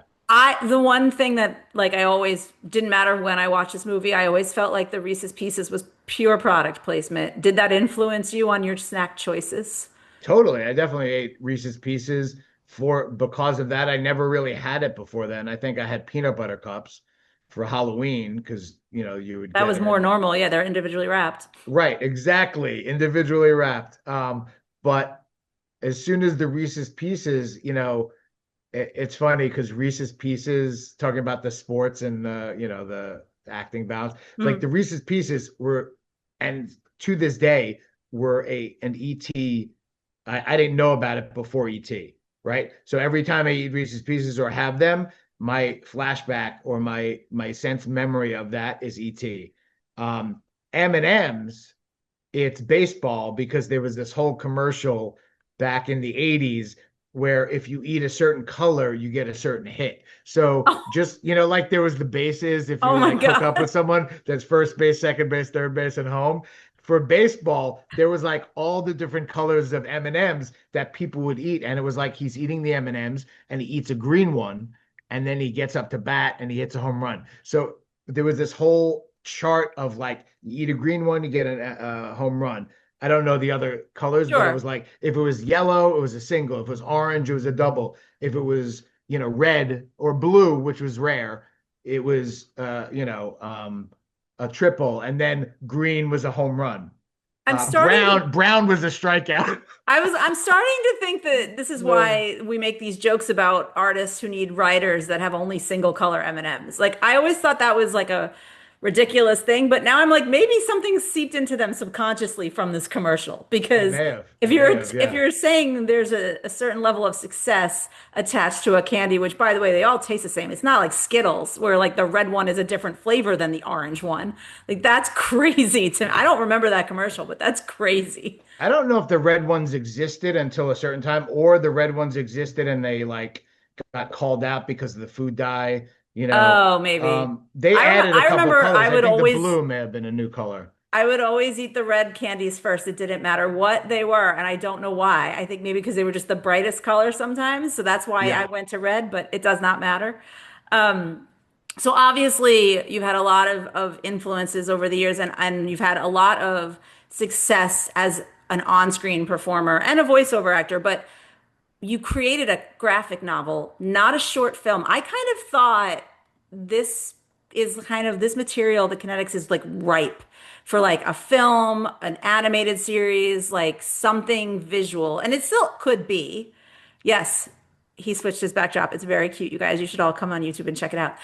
the one thing that like I always didn't matter when I watched this movie, I always felt like the Reese's Pieces was pure product placement. Did that influence you on your snack choices? Totally. I definitely ate Reese's Pieces for because of that. I never really had it before then. I think I had peanut butter cups for Halloween because, you would That get was more them. normal. Yeah, they're individually wrapped. Right, exactly. Individually wrapped. But as soon as the Reese's Pieces, it's funny because Reese's Pieces, talking about the sports and the acting bouts, like Mm. the Reese's Pieces were, and to this day, were an ET. I didn't know about it before ET, right? So every time I eat Reese's Pieces or have them, my flashback or my sense memory of that is ET. M&M's, it's baseball because there was this whole commercial back in the 80s where if you eat a certain color, you get a certain hit. So Oh, just, like there was the bases, if oh you my like hook up God. with someone that's first base, second base, third base, and home. For baseball, there was like all the different colors of M&Ms that people would eat. And it was like he's eating the M&Ms and he eats a green one. And then he gets up to bat and he hits a home run. So there was this whole chart of like you eat a green one, you get a home run. I don't know the other colors, but it was Sure. like if it was yellow, it was a single. If it was orange, it was a double. If it was, red or blue, which was rare, it was a triple. And then green was a home run. I'm starting to Brown was a strikeout. I'm starting to think that this is Uh, why we make these jokes about artists who need writers that have only single color M&Ms. Like I always thought that was like a ridiculous thing, but now I'm like maybe something seeped into them subconsciously from this commercial It because may have. if It may you're have, if yeah. you're saying there's a certain level of success attached to a candy, which by the way, they all taste the same. It's not like Skittles where like the red one is a different flavor than the orange one. Like that's crazy to me. I don't remember that commercial, but that's crazy. I don't know if the red ones existed until a certain time, or the red ones existed and they like got called out because of the food dye. Oh, maybe. They added a I couple remember colors. I think the blue may have been a new color. I would always eat the red candies first. It didn't matter what they were, and I don't know why. I think maybe because they were just the brightest color sometimes, so that's why I Yeah. went to red, but it does not matter. Um, so obviously you've had a lot of influences over the years and you've had a lot of success as an on-screen performer and a voiceover actor, but you created a graphic novel, not a short film. I kind of thought this is kind of this material, the Kinetix is like ripe for like a film, an animated series, like something visual. And it still could be. Yes, he switched his backdrop. It's very cute, you guys. You should all come on YouTube and check it out.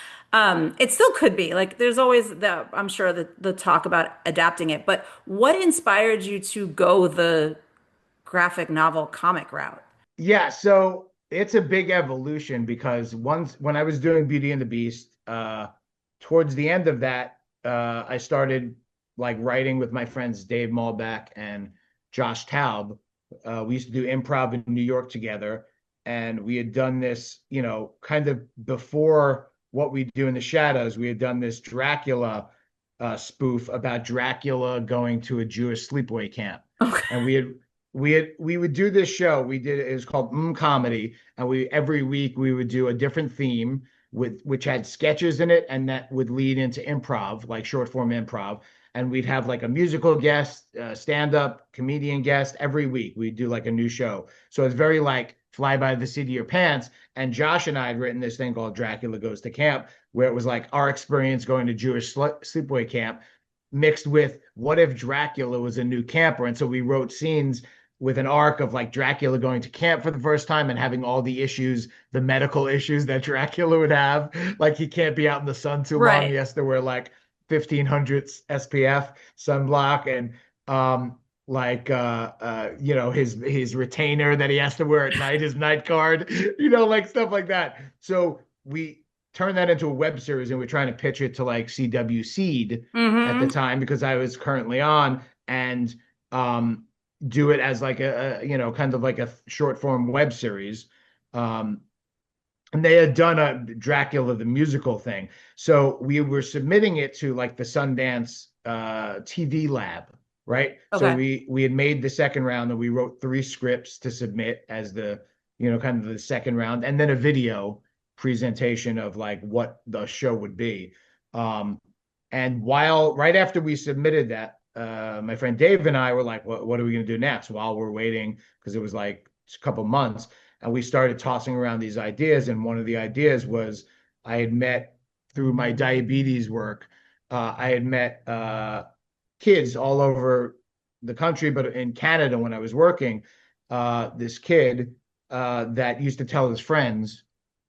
It still could be. Like there's always I'm sure the talk about adapting it, but what inspired you to go the graphic novel comic route? Yeah, so it's a big evolution because once when I was doing Beauty and the Beast, towards the end of that, I started like writing with my friends Dave Malbeck and Josh Taub. We used to do improv in New York together, and we had done this, kind of before what we do in the shadows. We had done this Dracula spoof about Dracula going to a Jewish sleepaway camp, and we would do this show. It was called Comedy, and we every week we would do a different theme with which had sketches in it, and that would lead into improv, like short form improv. And we'd have like a musical guest, stand up comedian guest every week. We'd do like a new show. So it's very like fly by the seat of your pants. And Josh and I had written this thing called Dracula Goes to Camp, where it was like our experience going to Jewish sleepaway camp mixed with what if Dracula was a new camper. And so we wrote scenes with an arc of like Dracula going to camp for the first time and having all the issues, the medical issues that Dracula would have. Like he can't be out in the sun too long. He Right. has to wear like 1500 SPF sunblock and his retainer that he has to wear at night, his night guard, like stuff like that. So we turned that into a web series and we're trying to pitch it to like CW Seed at the Mm-hmm. time because I was currently on and do it as like kind of like a short form web series. Um, and they had done a Dracula the musical thing. So we were submitting it to like the Sundance TV lab, right? So Okay. we had made the second round and we wrote three scripts to submit as the, kind of the second round, and then a video presentation of like what the show would be. Um, and while right after we submitted that, my friend Dave and I were like, what are we going to do next while we're waiting? Because it was like a couple months. And we started tossing around these ideas. And one of the ideas was I had met through my diabetes work, I had met kids all over the country, but in Canada when I was working, this kid that used to tell his friends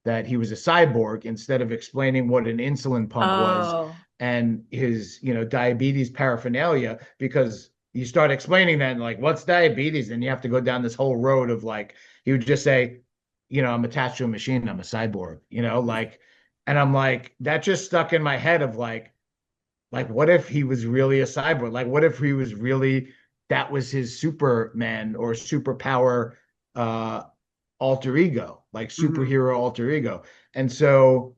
that he was a cyborg instead of explaining what an insulin pump was Oh, and his, diabetes paraphernalia, because you start explaining that and like, what's diabetes? And you have to go down this whole road of like, he would just say, I'm attached to a machine, I'm a cyborg, like, and I'm like, that just stuck in my head of like, what if he was really a cyborg? Like, what if he was really, that was his Superman or superpower uh alter ego, like hmm. superhero alter ego. And so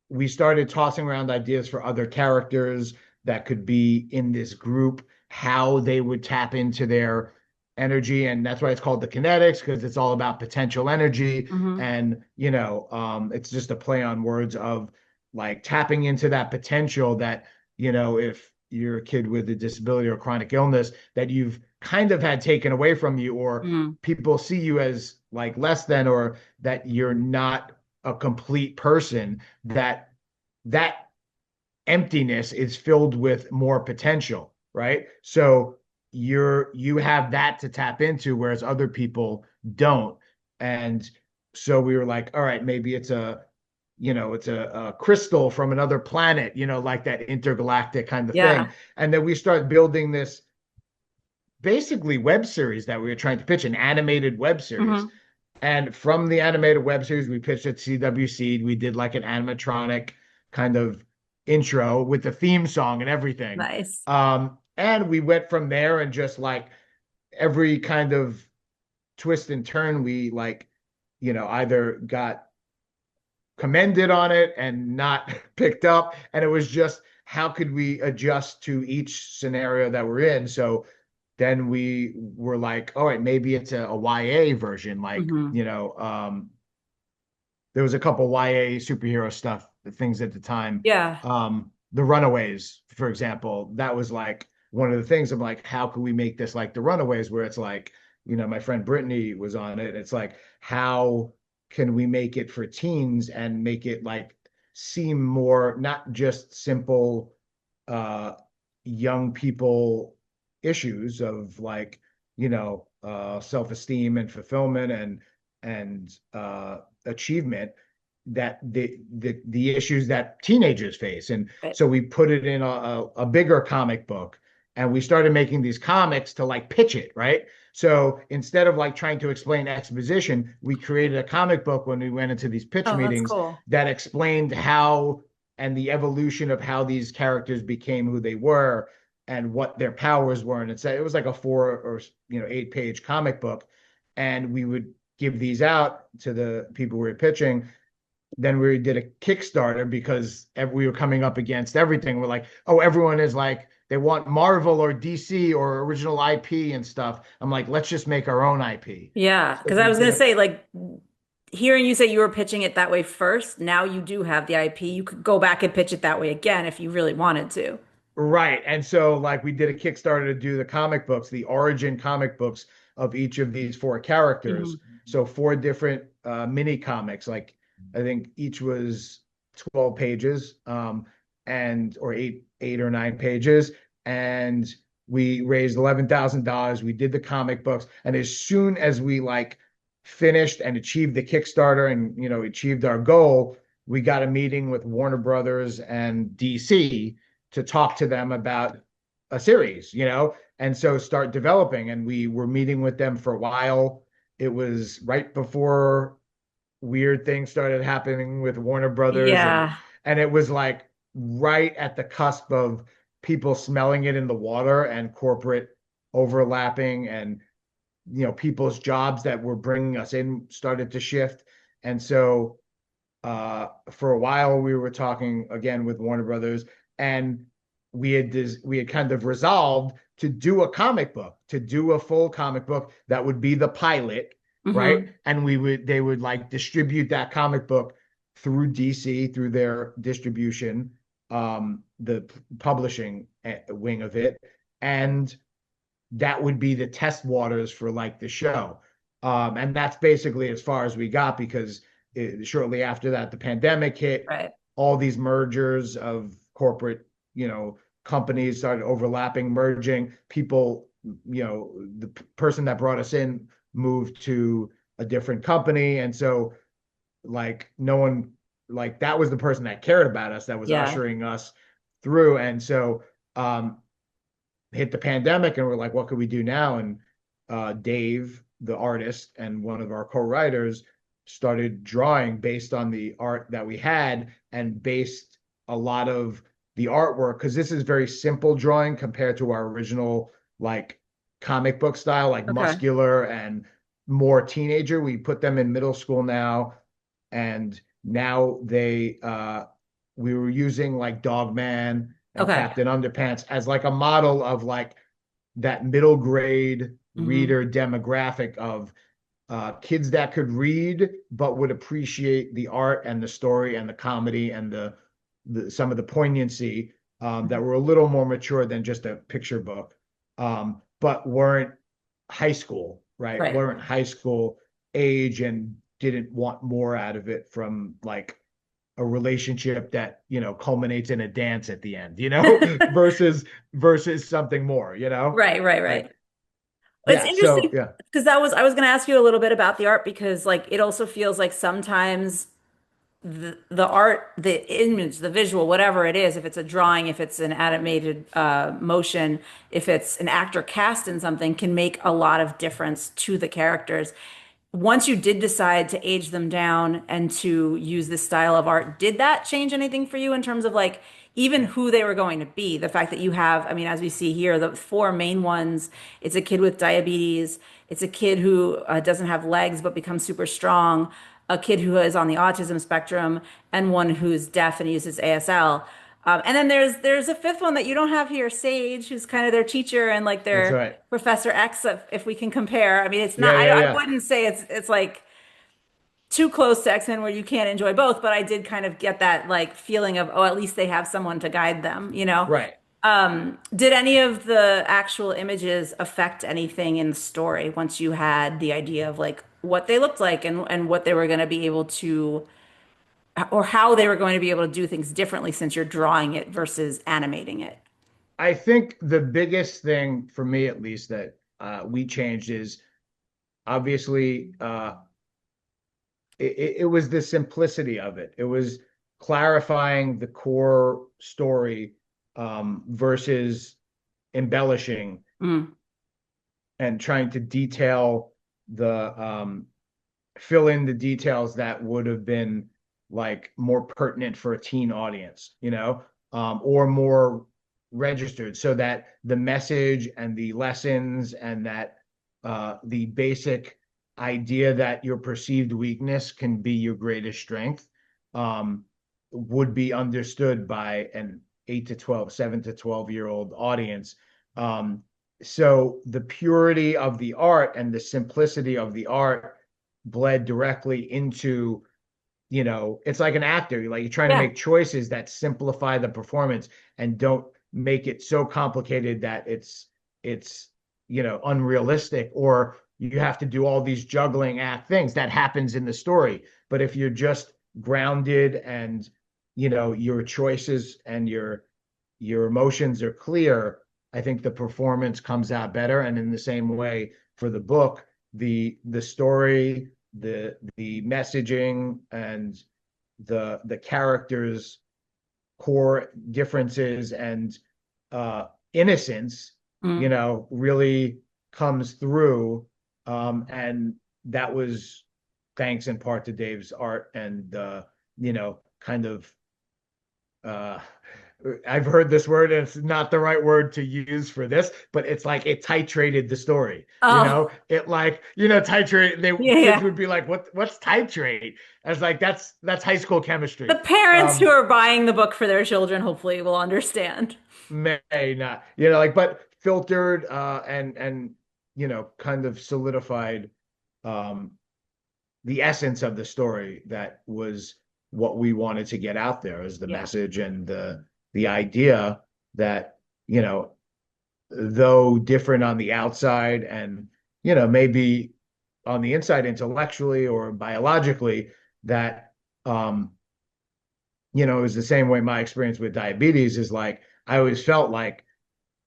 we started tossing around ideas for other characters that could be in this group, how they would tap into their energy. And that's why it's called the kinetics, because it's all about potential energy. Hmm. And, it's just a play on words of like tapping into that potential that, if you're a kid with a disability or chronic illness that you've kind of had taken away from you, or Mm. people see you as like less than, or that you're not a complete person, that emptiness is filled with more potential, right? So you have that to tap into, whereas other people don't. And so we were like, all right, maybe it's a crystal from another planet, like that intergalactic kind of thing. Yeah. And then we start building this basically web series that we were trying to pitch, an animated web series. Hmm. And from the animated web series, we pitched at CWC. We did like an animatronic kind of intro with the theme song and everything. Nice. And we went from there, and just like every kind of twist and turn, we like, either got commended on it and not picked up. And it was just, how could we adjust to each scenario that we're in? So then we were like, all right, maybe it's a YA version. Like, Hmm. there was a couple YA superhero stuff, things at the time. Yeah. The Runaways, for example, that was like one of the things. I'm like, how can we make this like the Runaways, where it's like, my friend Brittany was on it. It's like, how can we make it for teens and make it like seem more not just simple uh young people issues of like, self-esteem and fulfillment and achievement, that the issues that teenagers face. And Right. so we put it in a bigger comic book, and we started making these comics to like pitch it, right? So instead of like trying to explain exposition, we created a comic book when we went into these pitch Oh, that's meetings cool. that explained how, and the evolution of how these characters became who they were and what their powers were. And it was like a 4 or 8 page comic book. And we would give these out to the people we were pitching. Then we did a Kickstarter because we were coming up against everything. We're like, oh, everyone is like, they want Marvel or DC or original IP and stuff. I'm like, let's just make our own IP. Yeah, So because I we was did gonna a say, like, hearing you say you were pitching it that way first, now you do have the IP. You could go back and pitch it that way again if you really wanted to. Right. And so like we did a Kickstarter to do the comic books, the origin comic books of each of these four characters. Hmm. So four different mini comics, like I think each was 12 pages, and or eight or 9 pages. And we raised $11,000. We did the comic books. And as soon as we like finished and achieved the Kickstarter and achieved our goal, we got a meeting with Warner Brothers and DC to talk to them about a series, and so start developing. And we were meeting with them for a while. It was right before weird things started happening with Warner Brothers, and Yeah. and it was like right at the cusp of people smelling it in the water and corporate overlapping, and people's jobs that were bringing us in started to shift. And so for a while we were talking again with Warner Brothers, and we had kind of resolved to do a comic book, to do a full comic book that would be the pilot, right? Hmm. And they would like distribute that comic book through DC, through their distribution, the publishing wing of it, and that would be the test waters for like the show. And that's basically as far as we got, because shortly after that, the pandemic hit. Right. All these mergers of corporate, companies started overlapping, merging. People, the person that brought us in moved to a different company. And so, like, no one, like, that was the person that cared about us, that was Yeah. ushering us through. And so, hit the pandemic, and we're like, what could we do now? And Dave, the artist and one of our co-writers, started drawing based on the art that we had, and based a lot of the artwork, because this is very simple drawing compared to our original like comic book style, like Okay. muscular and more teenager. We put them in middle school now, and now we were using like Dogman and Okay. Captain Underpants as like a model of like that middle grade Hmm. reader demographic of kids that could read but would appreciate the art and the story and the comedy and the some of the poignancy, that were a little more mature than just a picture book, but weren't high school, right? Right. Weren't high school age and didn't want more out of it from like a relationship that, culminates in a dance at the end, versus something more, Right, right, like, right. It's yeah. So interesting yeah, because that was I was going to ask you a little bit about the art because like it also feels like sometimes the art, the image, the visual, whatever it is, if it's a drawing, if it's an animated motion, if it's an actor cast in something, can make a lot of difference to the characters. Once you did decide to age them down and to use this style of art, did that change anything for you in terms of like even who they were going to be? The fact that you have, I mean, as we see here, the four main ones, it's a kid with diabetes, it's a kid who doesn't have legs but becomes super strong, a kid who is on the autism spectrum, and one who's deaf and uses ASL. And then there's a fifth one that you don't have here, Sage, who's kind of their teacher and like that's their right. Professor X, if we can compare. I mean, it's not, Yeah, yeah, I yeah. wouldn't say it's like too close to X-Men where you can't enjoy both, but I did kind of get that like feeling of, oh, at least they have someone to guide them, you know? Right. Did any of the actual images affect anything in the story once you had the idea of like what they looked like and what they were going to be able to, or how they were going to be able to do things differently since you're drawing it versus animating it? I think the biggest thing for me, at least, that we changed is obviously it was the simplicity of it. It was clarifying the core story versus embellishing Mm, and trying to detail the fill in the details that would have been like more pertinent for a teen audience, or more registered, so that the message and the lessons and that the basic idea that your perceived weakness can be your greatest strength um, would be understood by an 8 to 12, 7 to 12-year-old audience. Um, so the purity of the art and the simplicity of the art bled directly into, it's like an actor. Like you're trying to yeah. make choices that simplify the performance and don't make it so complicated that it's unrealistic, or you have to do all these juggling act things that happens in the story. But if you're just grounded and your choices and your emotions are clear, I think the performance comes out better. And in the same way for the book, the story, the messaging, and the characters' core differences and innocence, Mm, really comes through. And that was thanks in part to Dave's art and kind of uh I've heard this word and it's not the right word to use for this, but it's like it titrated the story. oh, It like, titrate, they yeah, kids yeah. would be like, what's titrate? I was like, that's high school The chemistry. parents who are buying the book for their children hopefully will understand. May not, like, but filtered and kind of solidified um the essence of the story that was what we wanted to get out there as the Yeah. message and the idea that, though different on the outside and, maybe on the inside intellectually or biologically, that it was the same way my experience with diabetes is like I always felt like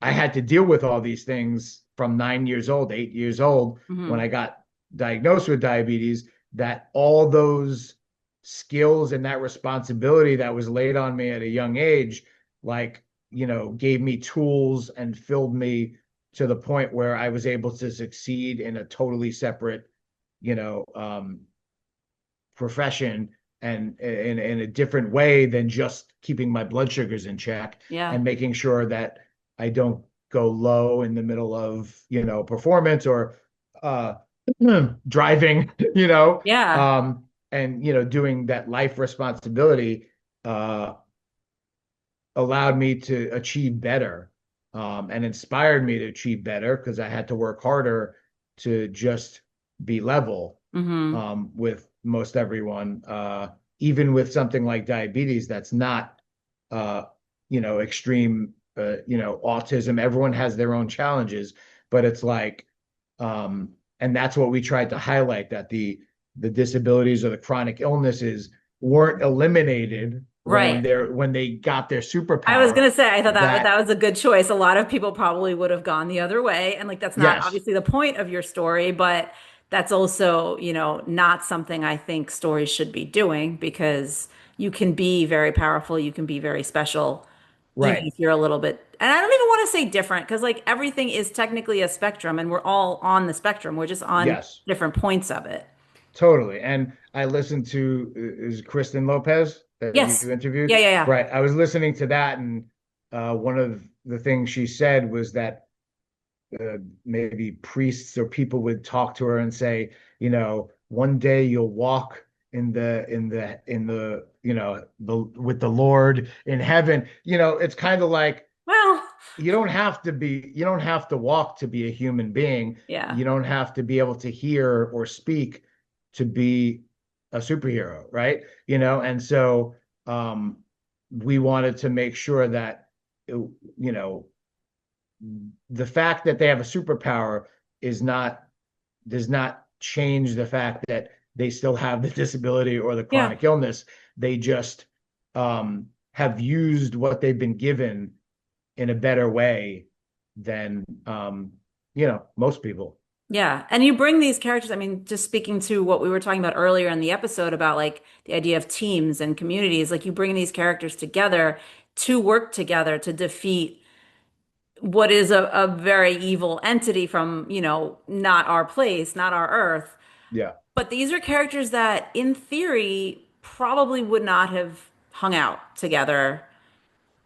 I had to deal with all these things from 9 years old, 8 years old, when Hmm. I got diagnosed with diabetes, that all those skills and that responsibility that was laid on me at a young age, like, gave me tools and filled me to the point where I was able to succeed in a totally separate, you know, um, profession and in a different way than just keeping my blood sugars in check Yeah. and making sure that I don't go low in the middle of, performance or uh driving, Yeah. and doing that life responsibility uh allowed me to achieve better, and inspired me to achieve better because I had to work harder to just be level Hmm. with most everyone, even with something like diabetes that's not, uh, extreme, autism. Everyone has their own challenges, but it's like, and that's what we tried to highlight, that the disabilities or the chronic illnesses weren't eliminated Right. when they got their I was superpower. gonna say, I thought that That was a good choice. A lot of people probably would have gone the other way, and like that's not yes, obviously the point of your story, but that's also, not something I think stories should be doing because you can be very powerful, you can be very special, even right, if you're a little bit, and I don't even want to say different because like everything is technically a spectrum, and we're all on the spectrum. We're just on yes. different points of it. Totally. And I listened to is Kristen Lopez that you Yes. Yeah, interviewed. yeah, yeah. Right. I was listening to that, and one of the things she said was that maybe priests or people would talk to her and say, one day you'll walk in the with the Lord in heaven. It's kind of like Well, you don't have to walk to be a human being. yeah. You don't have to be able to hear or speak to be a superhero, right? And so um we wanted to make sure that you know the fact that they have a superpower is not does not change the fact that they still have the disability or the Yeah. chronic illness. They just have used what they've been given in a better way than most people. Yeah. And you bring these characters, I mean, just speaking to what we were talking about earlier in the episode about like the idea of teams and communities, like you bring these characters together to work together to defeat what is a very evil entity from, not our place, not our earth. Yeah, But these are characters that, in theory, probably would not have hung out together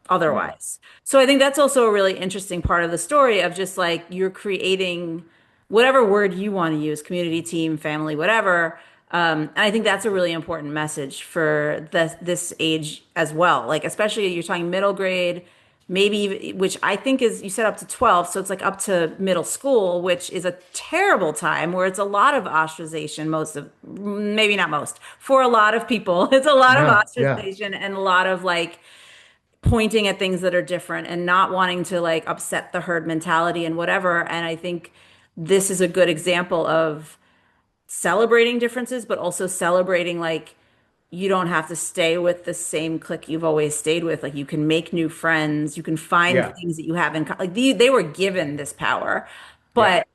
no, otherwise. So I think that's also a really interesting part of the story of just like you're creating whatever word you want to use, community, team, family, whatever. And I think that's a really important message for this age as well. Like especially you're talking middle grade, which I think is you said up to 12, so it's like up to middle school, which is a terrible time where it's a lot of ostracization, maybe not most, for a lot of people. It's a lot of no, yeah, ostracization and a lot of like pointing at things that are different and not wanting to like upset the herd mentality and whatever. And I think this is a good example of celebrating differences, but also celebrating like you don't have to stay with the same clique you've always stayed with. Like you can make new friends, you can find yeah, things that you have in like they were given this power, yeah, but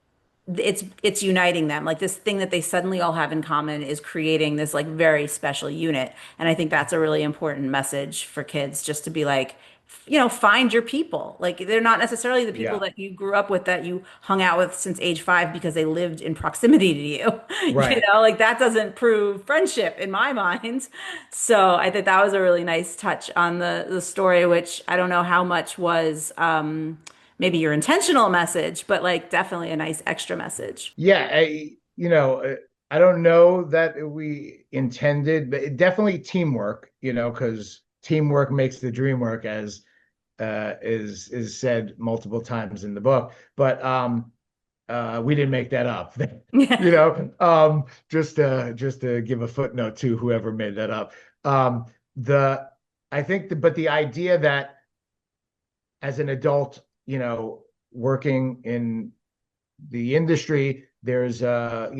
it's uniting them. Like this thing that they suddenly all have in common is creating this like very special unit. And I think that's a really important message for kids just to be like, find your people. Like they're not necessarily the people yeah, that you grew up with that you hung out with since age 5 because they lived in proximity to you. right. Like that doesn't prove friendship in my mind. So I think that was a really nice touch on the story, which I don't know how much was maybe your intentional message, but like definitely a nice extra message. Yeah, I don't know that we intended, but definitely teamwork, because teamwork makes the dream work, as is said multiple times in the book. But we didn't make that up. Just to give a footnote to whoever made that up. The I think but the idea that as an adult, working in the industry, there's I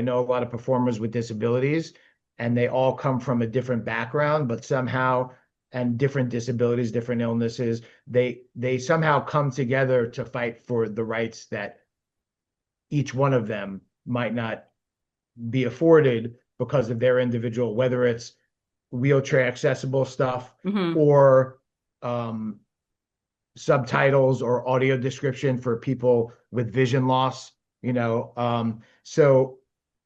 know a lot of performers with disabilities, and they all come from a different background, but somehow, and different disabilities, different illnesses, they somehow come together to fight for the rights that each one of them might not be afforded because of their individual, whether it's wheelchair accessible stuff Hmm. or um, subtitles or audio description for people with vision loss. So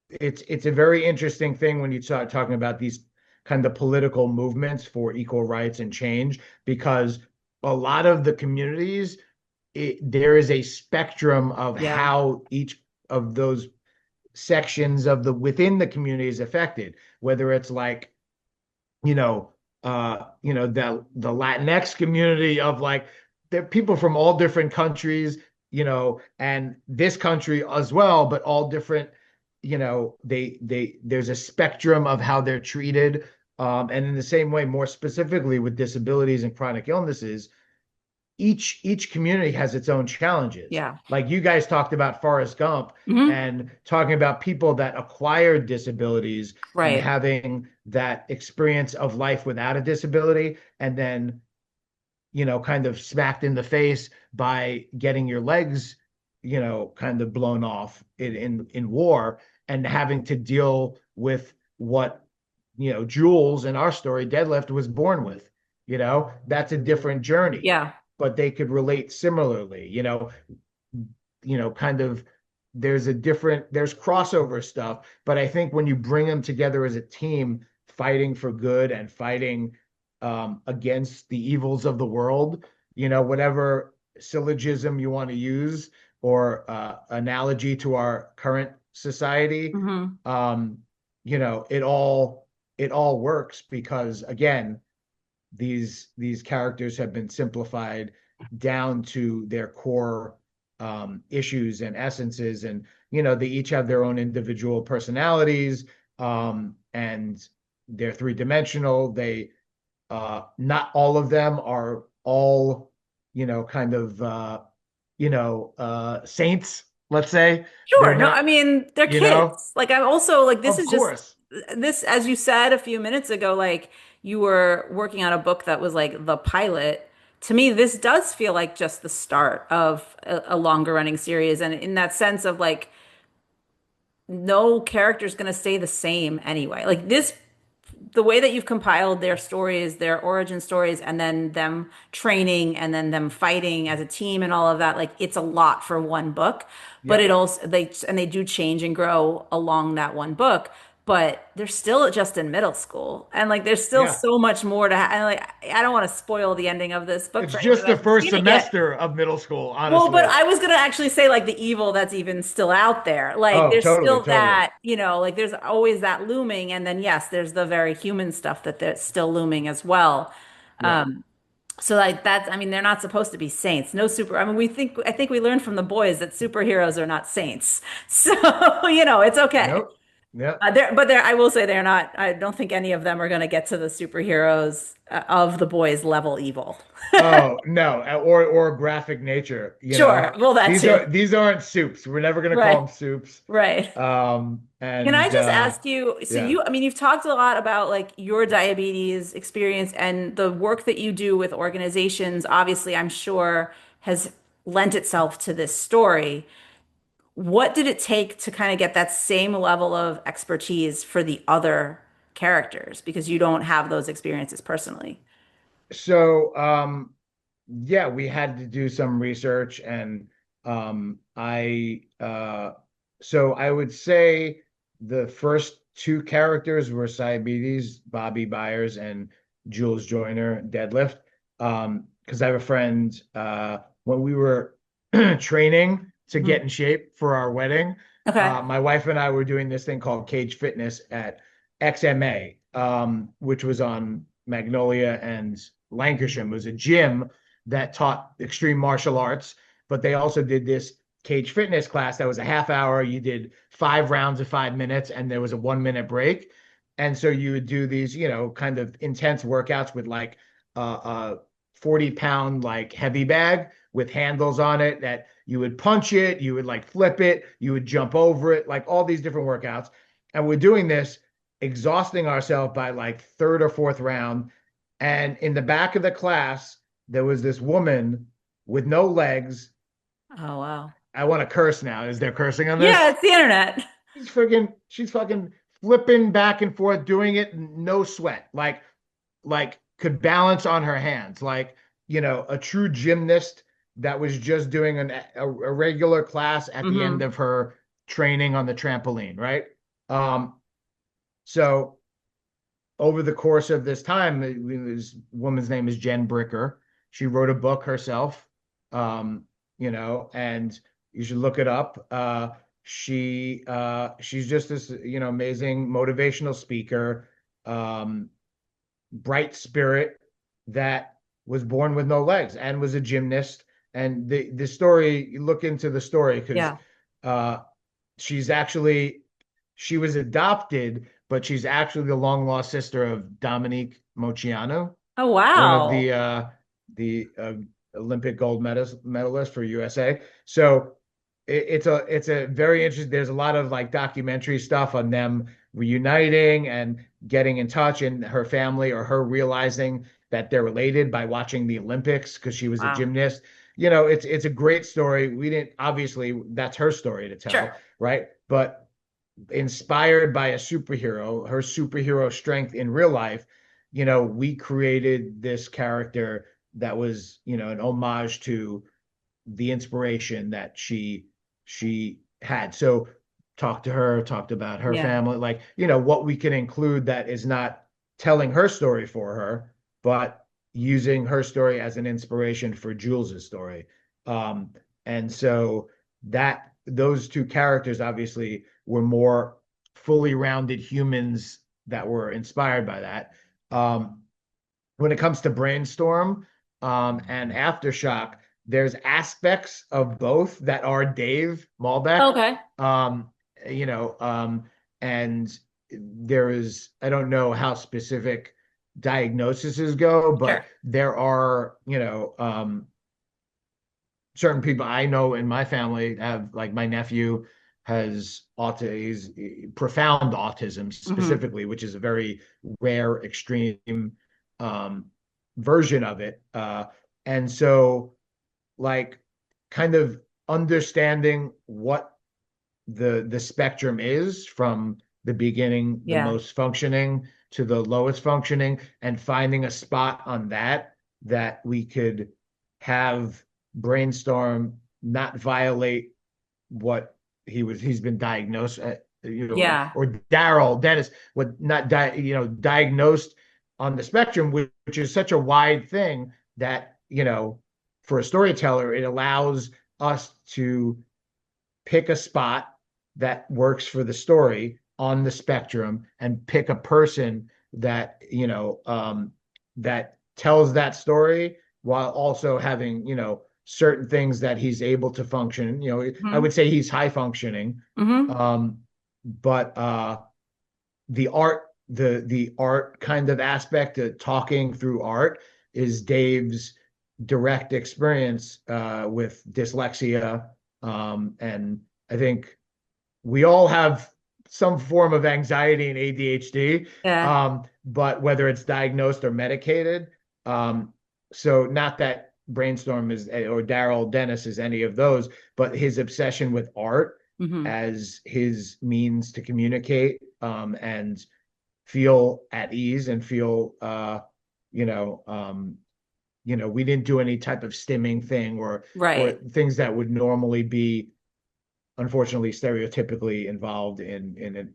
it's a very interesting thing when you start talking about these kind of political movements for equal rights and change, because a lot of the communities, there is a spectrum of Yeah. how each of those sections of the within the community is affected, whether it's like the Latinx community of like there are people from all different countries, and this country as well, but all different, there's a spectrum of how they're treated. And in the same way, more specifically with disabilities and chronic illnesses, each community has its own challenges. Yeah. Like you guys talked about Forrest Gump Hmm. and talking about people that acquired disabilities and Right. having that experience of life without a disability, and then kind of smacked in the face by getting your legs, kind of blown off in war, and having to deal with what, Jules in our story, Deadlift, was born with. That's a different journey, Yeah. but they could relate similarly. Kind of there's crossover stuff, but I think when you bring them together as a team, fighting for good and fighting against the evils of the world, whatever syllogism you want to use or analogy to our current society, Hmm. um, it all works because, again, these characters have been simplified down to their core issues and essences, and they each have their own individual personalities, and they're three-dimensional. They not all of them are all kind of saints, let's say. They're Sure. No, I not, mean, they're you know kids. Like, I'm also like, this of is just course. this, as you said a few minutes ago, like you were working on a book that was like the pilot. To me, this does feel like just the start of a longer running series. And in that sense of like, no character's going to stay the same anyway. Like this, the way that you've compiled their stories, their origin stories, and then them training and then them fighting as a team and all of that, like it's a lot for one book. But it Yep. also they do change and grow along that one book. But they're still just in middle school, and like there's still Yeah. so much more to and like I don't want to spoil the ending of this book It's for anyone just that the hasn't first seen it yet. semester of middle school, Well, but honestly. I was gonna actually say like the evil that's even still out there. Like Oh, there's totally, still totally. that, like there's always that looming, and then yes, there's the very human stuff that's still looming as well. Yep. So like that's, I mean, they're not supposed to be saints. No super. I mean, I think we learned from the boys that superheroes are not saints. So, it's okay. Nope. Yep. I will say they're not. I don't think any of them are going to get to the superheroes of the boys level evil. Oh, no, or graphic nature, Sure. Well, that too. these aren't soups. We're never gonna call Right. them soups. Right. Can I And just ask you, so yeah. I mean, you've talked a lot about like your diabetes experience and the work that you do with organizations, obviously, I'm sure has lent itself to this story. What did it take to kind of get that same level of expertise for the other characters? Because you don't have those experiences personally. So yeah, we had to do some research, and I so I would say the first two characters were Cybedes, Bobby Byers, and Jules Joyner, Deadlift. Because I have a friend, when we were training to get Mhm. in shape for our wedding, Okay. my wife and I were doing this thing called Cage Fitness at XMA, which was on Magnolia and Lancashire. It was a gym that taught extreme martial arts, but they also did this cage fitness class that was a half hour. You did 5 rounds of 5 minutes, and there was a 1 minute break. And so you would do these, kind of intense workouts with like a 40-pound like heavy bag with handles on it that you would punch it, you would like flip it, you would jump over it, like all these different workouts. And we're doing this, exhausting ourselves by like third or fourth round. And in the back of the class, there was this woman with no legs. Oh, wow. I want to curse now. Is there cursing on Yeah, this? it's the internet. She's fucking flipping back and forth, doing it, no sweat. Like could balance on her hands, like, a true gymnast that was just doing a regular class at the end Hmm. of her training on the trampoline, right? Um, so over the course of this time, this woman's name is Jen Bricker. She wrote a book herself, and you should look it up. She's just this, amazing motivational speaker, um, bright spirit that was born with no legs and was a gymnast. And the story, you look into the story because Yeah. uh, she's actually she was adopted, but she's actually the long lost sister of Dominique Moceanu, Oh, one of wow. the Olympic gold medalist for USA. So it's a very interesting. There's a lot of like documentary stuff on them reuniting and getting in touch, and her family or her realizing that they're related by watching the Olympics because she was a Wow. gymnast. It's a great story. We didn't obviously that's her story to tell, Sure. right? But inspired by a superhero, her superhero strength in real life, we created this character that was, an homage to the inspiration that she had. So talked to her, talked about her Yeah. family, like, what we can include that is not telling her story for her, but using her story as an inspiration for Jules's story. Um, and so that those two characters obviously were more fully rounded humans that were inspired by that. Um, when it comes to Brainstorm and Aftershock, there's aspects of both that are Dave Malbec. Okay. Um, you know, um, and there is, I don't know how specific diagnoses go, but Sure. there are, certain people I know in my family have, like my nephew has autism, he's profound autism Hmm. specifically, which is a very rare, extreme um, version of it. And so, like, kind of understanding what the spectrum is from the beginning, the Yeah. most functioning to the lowest functioning, and finding a spot on that we could have Brainstorm not violate what he's been diagnosed Yeah. or Daryl Dennis what not diagnosed on the spectrum, which is such a wide thing that for a storyteller it allows us to pick a spot that works for the story on the spectrum and pick a person that that tells that story while also having certain things that he's able to function. I Hmm. would say he's high functioning. Hmm. Um but the art kind of aspect of talking through art is Dave's direct experience with dyslexia. And I think we all have some form of anxiety and ADHD, Yeah. but whether it's diagnosed or medicated. Um, so not that Brainstorm is or Daryl Dennis is any of those, but his obsession with art Hmm. as his means to communicate and feel at ease and feel you know we didn't do any type of stimming thing or Right. things that would normally be unfortunately stereotypically involved in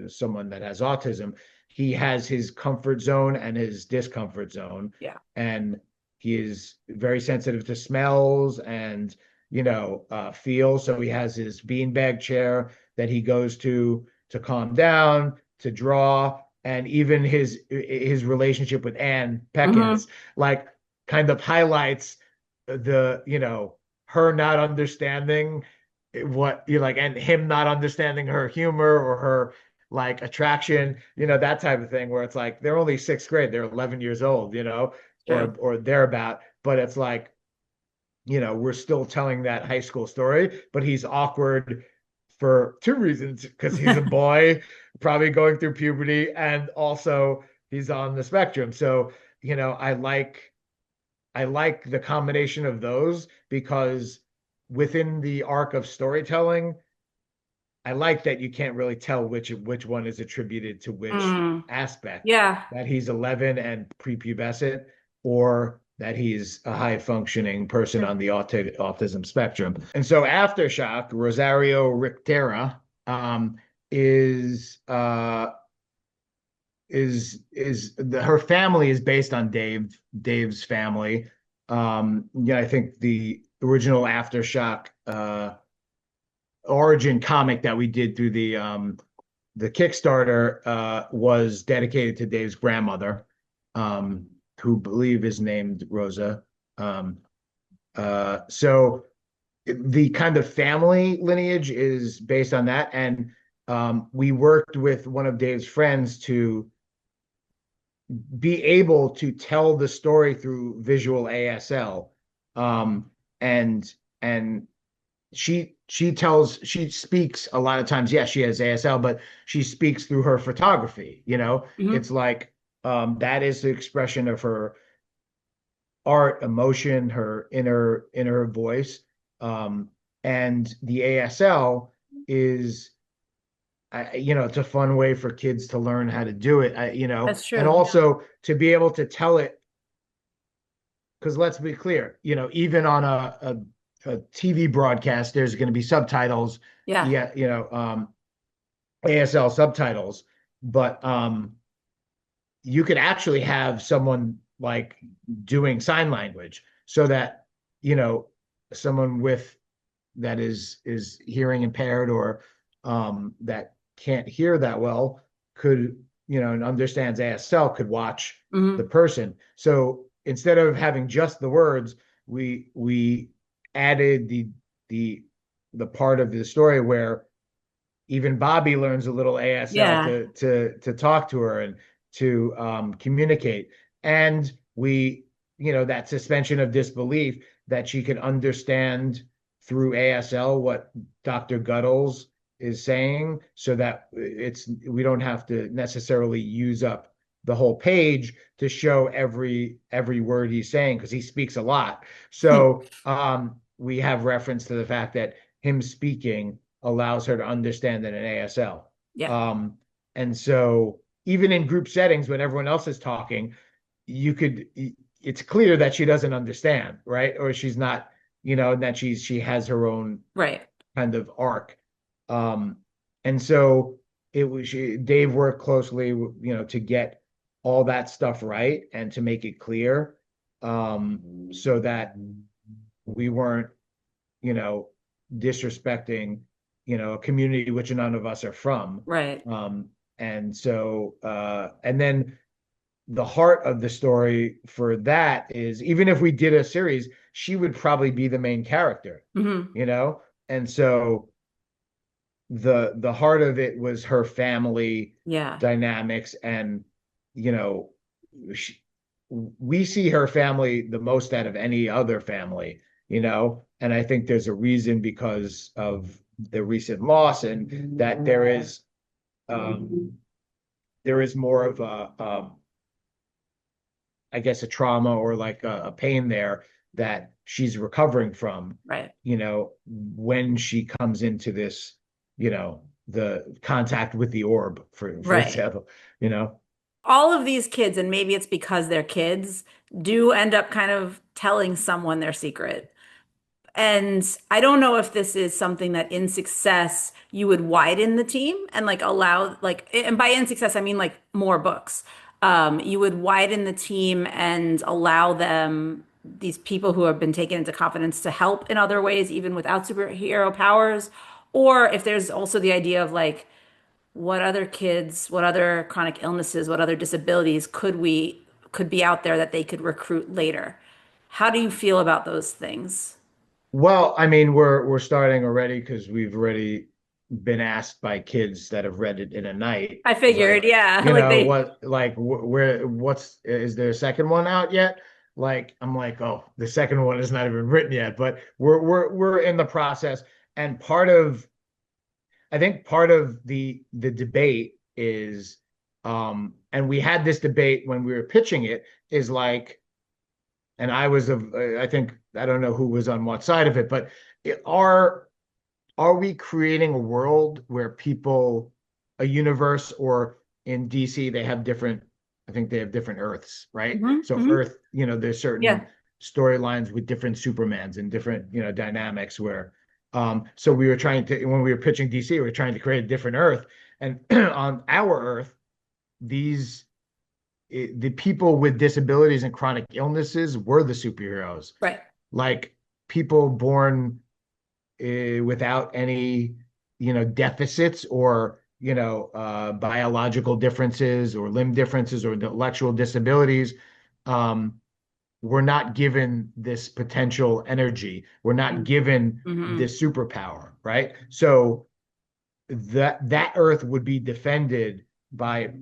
someone that has autism. He has his comfort zone and his discomfort zone, Yeah. and he is very sensitive to smells and feel. So he has his beanbag chair that he goes to calm down, to draw, and even his relationship with Anne Hmm. Peckins like kind of highlights the her not understanding what you like and him not understanding her humor or her like attraction, that type of thing where it's like they're only sixth grade, they're 11 years old, True. or thereabout, but it's like we're still telling that high school story, but he's awkward for two reasons because he's a boy probably going through puberty and also he's on the spectrum. So I like the combination of those because within the arc of storytelling, I like that you can't really tell which one is attributed to which Mm. aspect, Yeah. that he's 11 and prepubescent, or that he's a high functioning person Sure. on the autism spectrum. And so Aftershock, Rosario Richtera, is her family is based on Dave's family. Yeah, I think the original Aftershock origin comic that we did through the Kickstarter was dedicated to Dave's grandmother, who believe is named Rosa. Um, so the kind of family lineage is based on that, and we worked with one of Dave's friends to be able to tell the story through visual ASL. Um, and and she speaks a lot of times. Yes, she has ASL, but she speaks through her photography. Hmm. It's like that is the expression of her art, emotion, her inner voice. Um, and the ASL is it's a fun way for kids to learn how to do it. That's And true. Yeah. also to be able to tell it, because let's be clear, even on a TV broadcast, there's going to be subtitles, Yeah. yeah, ASL subtitles, but you could actually have someone like doing sign language so that, you know, someone with that is hearing impaired or that can't hear that well could, and understands ASL could watch the Hmm. person. So instead of having just the words, we added the the part of the story where even Bobby learns a little ASL Yeah. to talk to her and to communicate. And that suspension of disbelief that she can understand through ASL what Dr. Guttles is saying, so that we don't have to necessarily use up the whole page to show every word he's saying because he speaks a lot. So we have reference to the fact that him speaking allows her to understand in an ASL. Yeah. Um, and so even in group settings, when everyone else is talking, you could, it's clear that she doesn't understand, right? Or she's not, that she has her own Right. kind of arc. Um, and so Dave worked closely, to get all that stuff right and to make it clear, so that we weren't, you know, disrespecting, a community which none of us are from. Right. Um, and then the heart of the story for that is even if we did a series, she would probably be the main character, Hmm. you know? And so the heart of it was her family Yeah. dynamics and, you know, she, we see her family the most out of any other family, and I think there's a reason because of the recent loss and that um, there is more of I guess a trauma or like a pain there that she's recovering from, Right. when she comes into this, the contact with the orb, for Right. example, you know. All of these kids, and maybe it's because they're kids, do end up kind of telling someone their secret. And I don't know if this is something that in success you would widen the team and like allow like and by in success I mean like more books. You would widen the team and allow them these people who have been taken into confidence to help in other ways, even without superhero powers. Or if there's also the idea of like what other kids, what other chronic illnesses, what other disabilities could be out there that they could recruit later. How do you feel about those things? Well, I mean, we're starting already because we've already been asked by kids that have read it in a night. I It's figured, like, yeah. Like they, is there a second one out yet? Like, I'm like, oh, the second one is not even written yet, but we're in the process. And I think part of the debate is, and we had this debate when we were pitching it, is like, and I think I don't know who was on what side of it, but it, are we creating a world where a universe, or in DC, they have different, I think they have different Earths, right? hmm So hmm Earth, there's certain yeah, storylines with different Supermans and different, dynamics where, so we were trying to, when we were pitching DC, we were trying to create a different Earth. And on our Earth, these, the people with disabilities and chronic illnesses were the superheroes. right. Like people born without any, deficits or, biological differences or limb differences or intellectual disabilities, um, we're not given this potential energy. We're not given Hmm. this superpower, right? So that Earth would be defended by,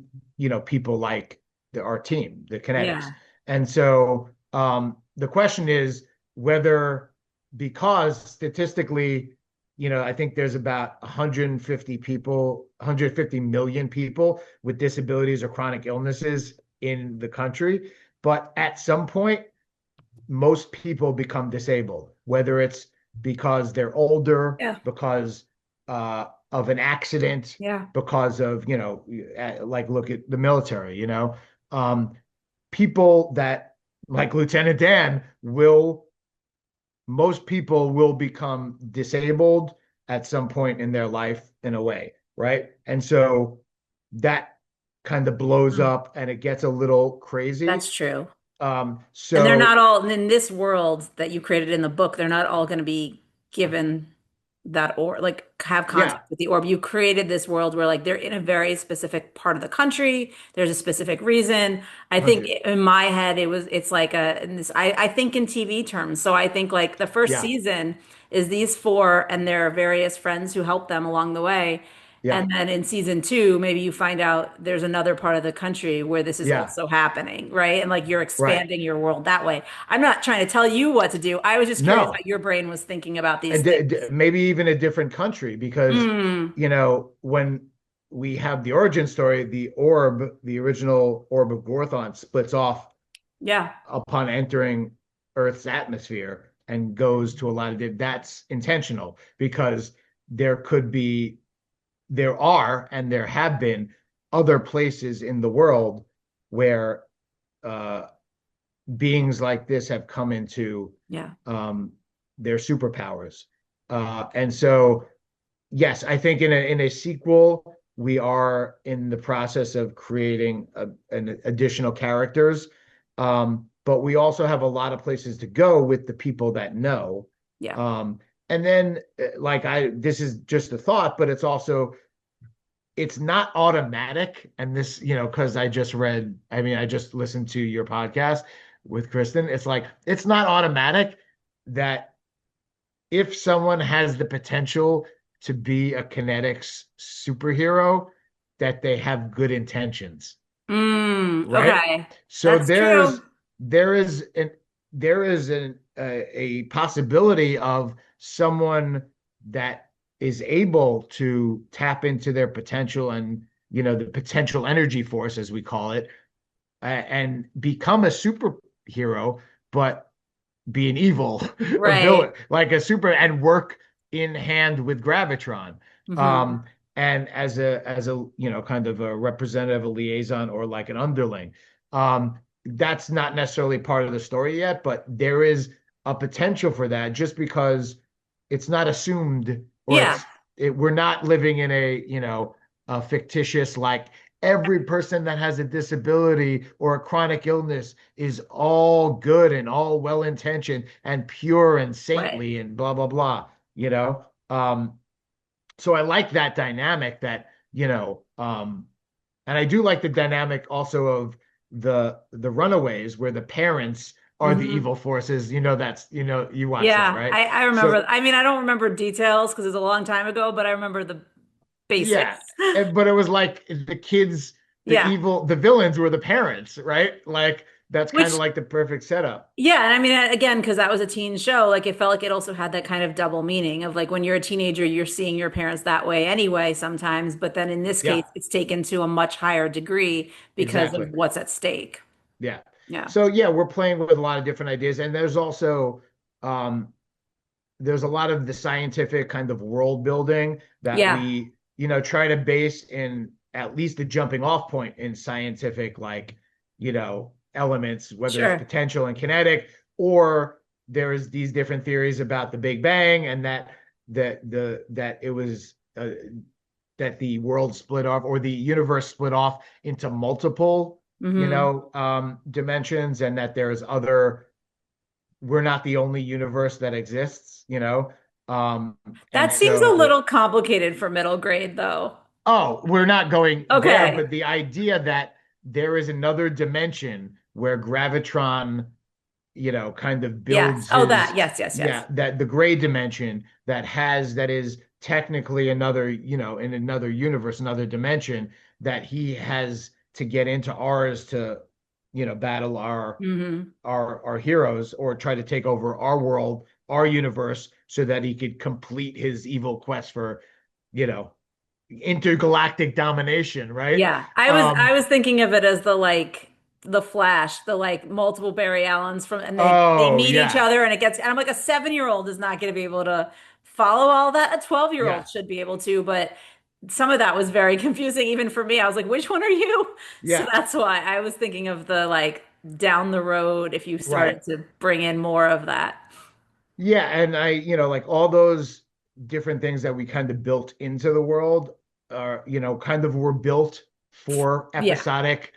people like our team, the Kinetics. Yeah. And so the question is whether, because statistically, I think there's about 150 people, 150 million people with disabilities or chronic illnesses in the country. But at some point, most people become disabled, whether it's because they're older, Yeah. because of an accident, Yeah. because of, like look at the military, um, people that like Lieutenant Dan most people will become disabled at some point in their life in a way, right? And so that kind of blows Mm. up and it gets a little crazy. That's true. And they're not So all in this world that you created in the book, they're not all going to be given that or like have yeah, contact with the orb. You created this world where like they're in a very specific part of the country. There's a specific reason. I think 100. in my head it's like I think in TV terms. So I think like the first Yeah, season is these four and their various friends who help them along the way. yeah, And then in season two, maybe you find out there's another part of the country where this is yeah, also happening, right? And like you're right. expanding your world that way. I'm not trying to tell you what to do. I was just curious how No, your brain was thinking about these and things. maybe even a different country because, Mm, when we have the origin story, the orb, the original orb of Gorthon splits off yeah, upon entering Earth's atmosphere and goes to a lot of that's intentional because there could be, there are, and there have been other places in the world where uh, beings like this have come into yeah, um, their superpowers. And so, yes, I think in a sequel, we are in the process of creating an additional characters. But we also have a lot of places to go with the people that know. yeah. Um, and then, this is just a thought, but it's not automatic. And this, because I just listened to your podcast with Kristen. It's like, it's not automatic that if someone has the potential to be a kinetics superhero, that they have good intentions, right? Okay. So That's true. there is an there is a possibility of someone that is able to tap into their potential and, the potential energy force, as we call it, and become a superhero, but be an evil, a Right. villain, like a super, and work in hand with Gravitron. Hmm. Um, and as a kind of a representative, a liaison, or like an underling. That's not necessarily part of the story yet, but there is a potential for that just because it's not assumed, or Yeah. we're not living in a fictitious, like every person that has a disability or a chronic illness is all good and all well intentioned and pure and Right. saintly and blah blah blah. So I like that dynamic and I do like the dynamic also of the Runaways, where the parents are the Hmm. evil forces. You watch that, Yeah. right? I remember. So I mean, I don't remember details because it was a long time ago, but I remember the yeah, basics. but it was like the kids, Yeah. the villains were the parents, right? Like that's kind of Which like the perfect setup. Yeah, and I mean, again, because that was a teen show, like it felt like it also had that kind of double meaning of like when you're a teenager, you're seeing your parents that way anyway sometimes, but then in this case, Yeah, it's taken to a much higher degree because of exactly. what's at stake. Yeah. Yeah. So yeah, we're playing with a lot of different ideas, and um, there's a lot of the scientific kind of world building that Yeah, we, try to base in at least a jumping off point in scientific, like, elements, whether it's sure. potential and kinetic, or there's these different theories about the Big Bang and that it was that the world split off, or the universe split off into multiple, Hmm. dimensions, and that there's other, we're not the only universe that exists. Um, That and seems a so little complicated for middle grade though. we're not going there, Okay. but the idea that there is another dimension where Gravitron, kind of Yes. builds Oh, that. his, Yes, yes, yes. yeah, that the gray dimension that is technically another, in another universe, another dimension, that he has to get into ours to, battle Hmm. our heroes or try to take over our world, our universe, so that he could complete his evil quest for, you know, intergalactic domination, right? Yeah, I Um, was thinking of it as the Flash, the like multiple Barry Allens from, and they oh meet each yeah, other, and it gets, and I'm like, a 7-year-old is not going to be able to follow all that. A 12-year-old yeah, should be able to, but some of that was very confusing even for me. I was like, which one are you? So yeah, that's why I was thinking of the like down the road if you right. started to bring in more of that. Yeah, and like all those different things that we kind of built into the world are, kind of were built for Yeah. episodic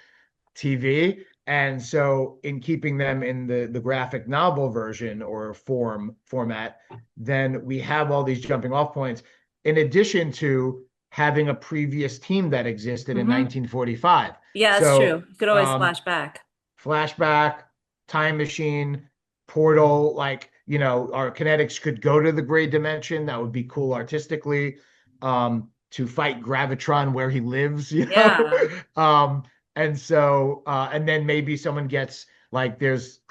TV. And so in keeping them in the graphic novel version or format, then we have all these jumping off points in addition to having a previous team that existed in Hmm. 1945. Yeah, that's So true. You could always flash back. flashback, time machine, portal, like, our kinetics could go to the gray dimension. That would be cool artistically. To fight Gravitron where he lives, Yeah. Um, and then maybe someone gets like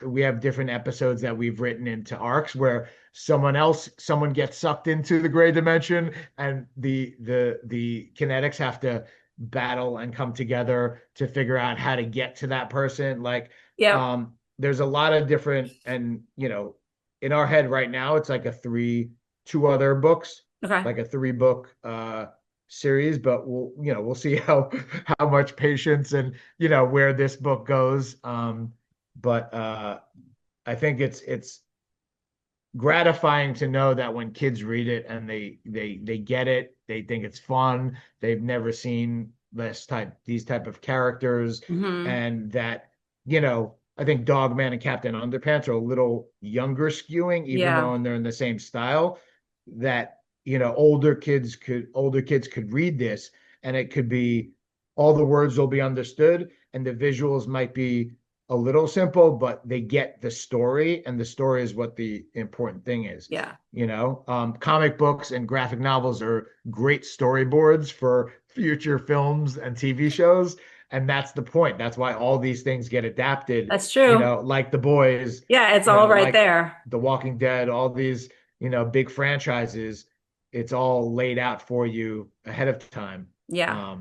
we have different episodes that we've written into arcs where someone gets sucked into the gray dimension, and the kinetics have to battle and come together to figure out how to get to that person. Like, Yep. there's a lot of different, and in our head right now, it's like two other books, Okay. like a three-book series, but we'll see how much patience and where this book goes. But I think it's gratifying to know that when kids read it and they get it, they think it's fun, they've never seen these type of characters, Hmm. and that I think Dogman and Captain Underpants are a little younger skewing, even Yeah. though they're in the same style. That older kids could read this, and it could be all the words will be understood, and the visuals might be a little simple, but they get the story, and the story is what the important thing is. Yeah. Comic books and graphic novels are great storyboards for future films and TV shows, and that's the point. That's why all these things get adapted. That's true. Like The Boys, Yeah, it's all right like there. The Walking Dead, all these big franchises. It's all laid out for you ahead of time. Yeah.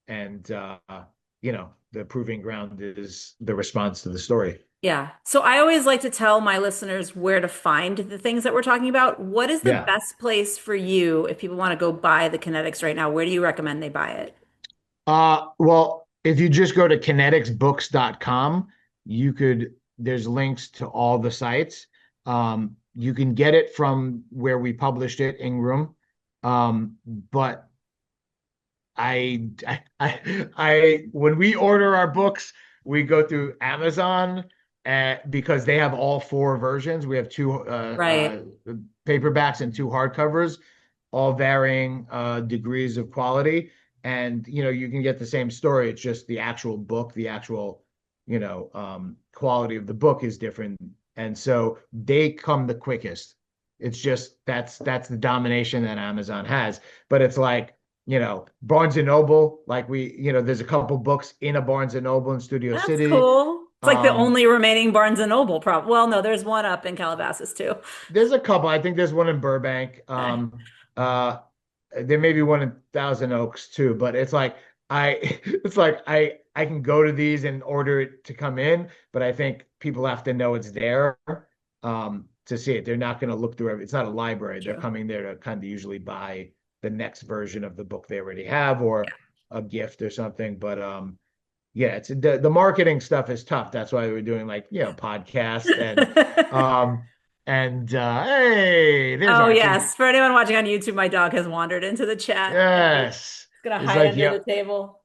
And the proving ground is the response to the story. Yeah. So I always like to tell my listeners where to find the things that we're talking about. What is the Yeah. best place for you if people want to go buy the Kinetics right now? Where do you recommend they buy it? Well, if you just go to kineticsbooks.com, there's links to all the sites. You can get it from where we published it, Ingram. But when we order our books, we go through Amazon, because they have all four versions. We have two Right. paperbacks and two hardcovers, all varying degrees of quality. And you can get the same story. It's just the actual book, the actual quality of the book is different, and so they come the quickest. It's just that's the domination that Amazon has. But it's like, Barnes and Noble, like there's a couple books in a Barnes and Noble in Studio That's City. cool. It's like the Um, only remaining Barnes and Noble prop. Well, no, there's one up in Calabasas too. there's a couple. I think there's one in Burbank. Okay. Uh, there may be one in Thousand Oaks too, but it's like I can go to these and order it to come in, but I think people have to know it's there to see it. They're not going to look through It's not a library. They're True. coming there to kind of usually buy the next version of the book they already have, or a gift or something. But yeah, it's the marketing stuff is tough. That's why we're doing, like, podcast Yeah. um hey, there's Oh, Archie. yes. For anyone watching on YouTube, my dog has wandered into the chat. Yes. He's gonna It's hide like, under yeah, the table.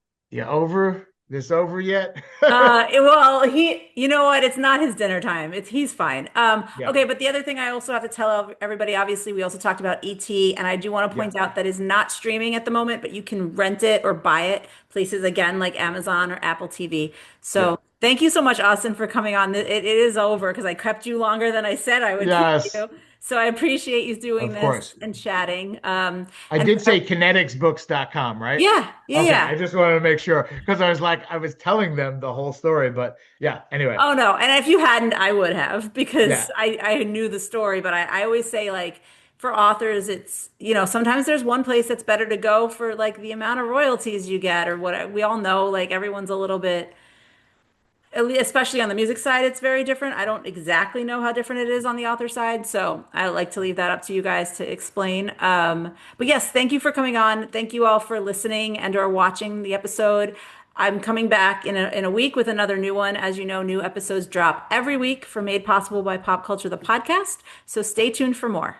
over? This over yet? Well, you know what? It's not his dinner time. He's fine. Yeah, Okay, but the other thing I also have to tell everybody, obviously, we also talked about ET, and I do want to yeah, point out that is not streaming at the moment, but you can rent it or buy it places again like Amazon or Apple TV. yeah. So thank you so much, Austin, for coming on. It is over because I kept you longer than I said I would keep Yes. you. So I appreciate you doing Of this course. and chatting. I And did say kineticsbooks.com, right? yeah, yeah, Okay, yeah. I just wanted to make sure because I was like, I was telling them the whole story, but yeah, anyway, Oh no. And if you hadn't, I would have because yeah. I knew the story. But I always say like for authors, it's, sometimes there's one place that's better to go for like the amount of royalties you get or what we all know, like everyone's a little bit, especially on the music side, it's very different. I don't exactly know how different it is on the author side, so I like to leave that up to you guys to explain. But yes, thank you for coming on. Thank you all for listening and or watching the episode. I'm coming back in a week with another new one. As you know, new episodes drop every week for Made Possible by Pop Culture, the podcast. So stay tuned for more.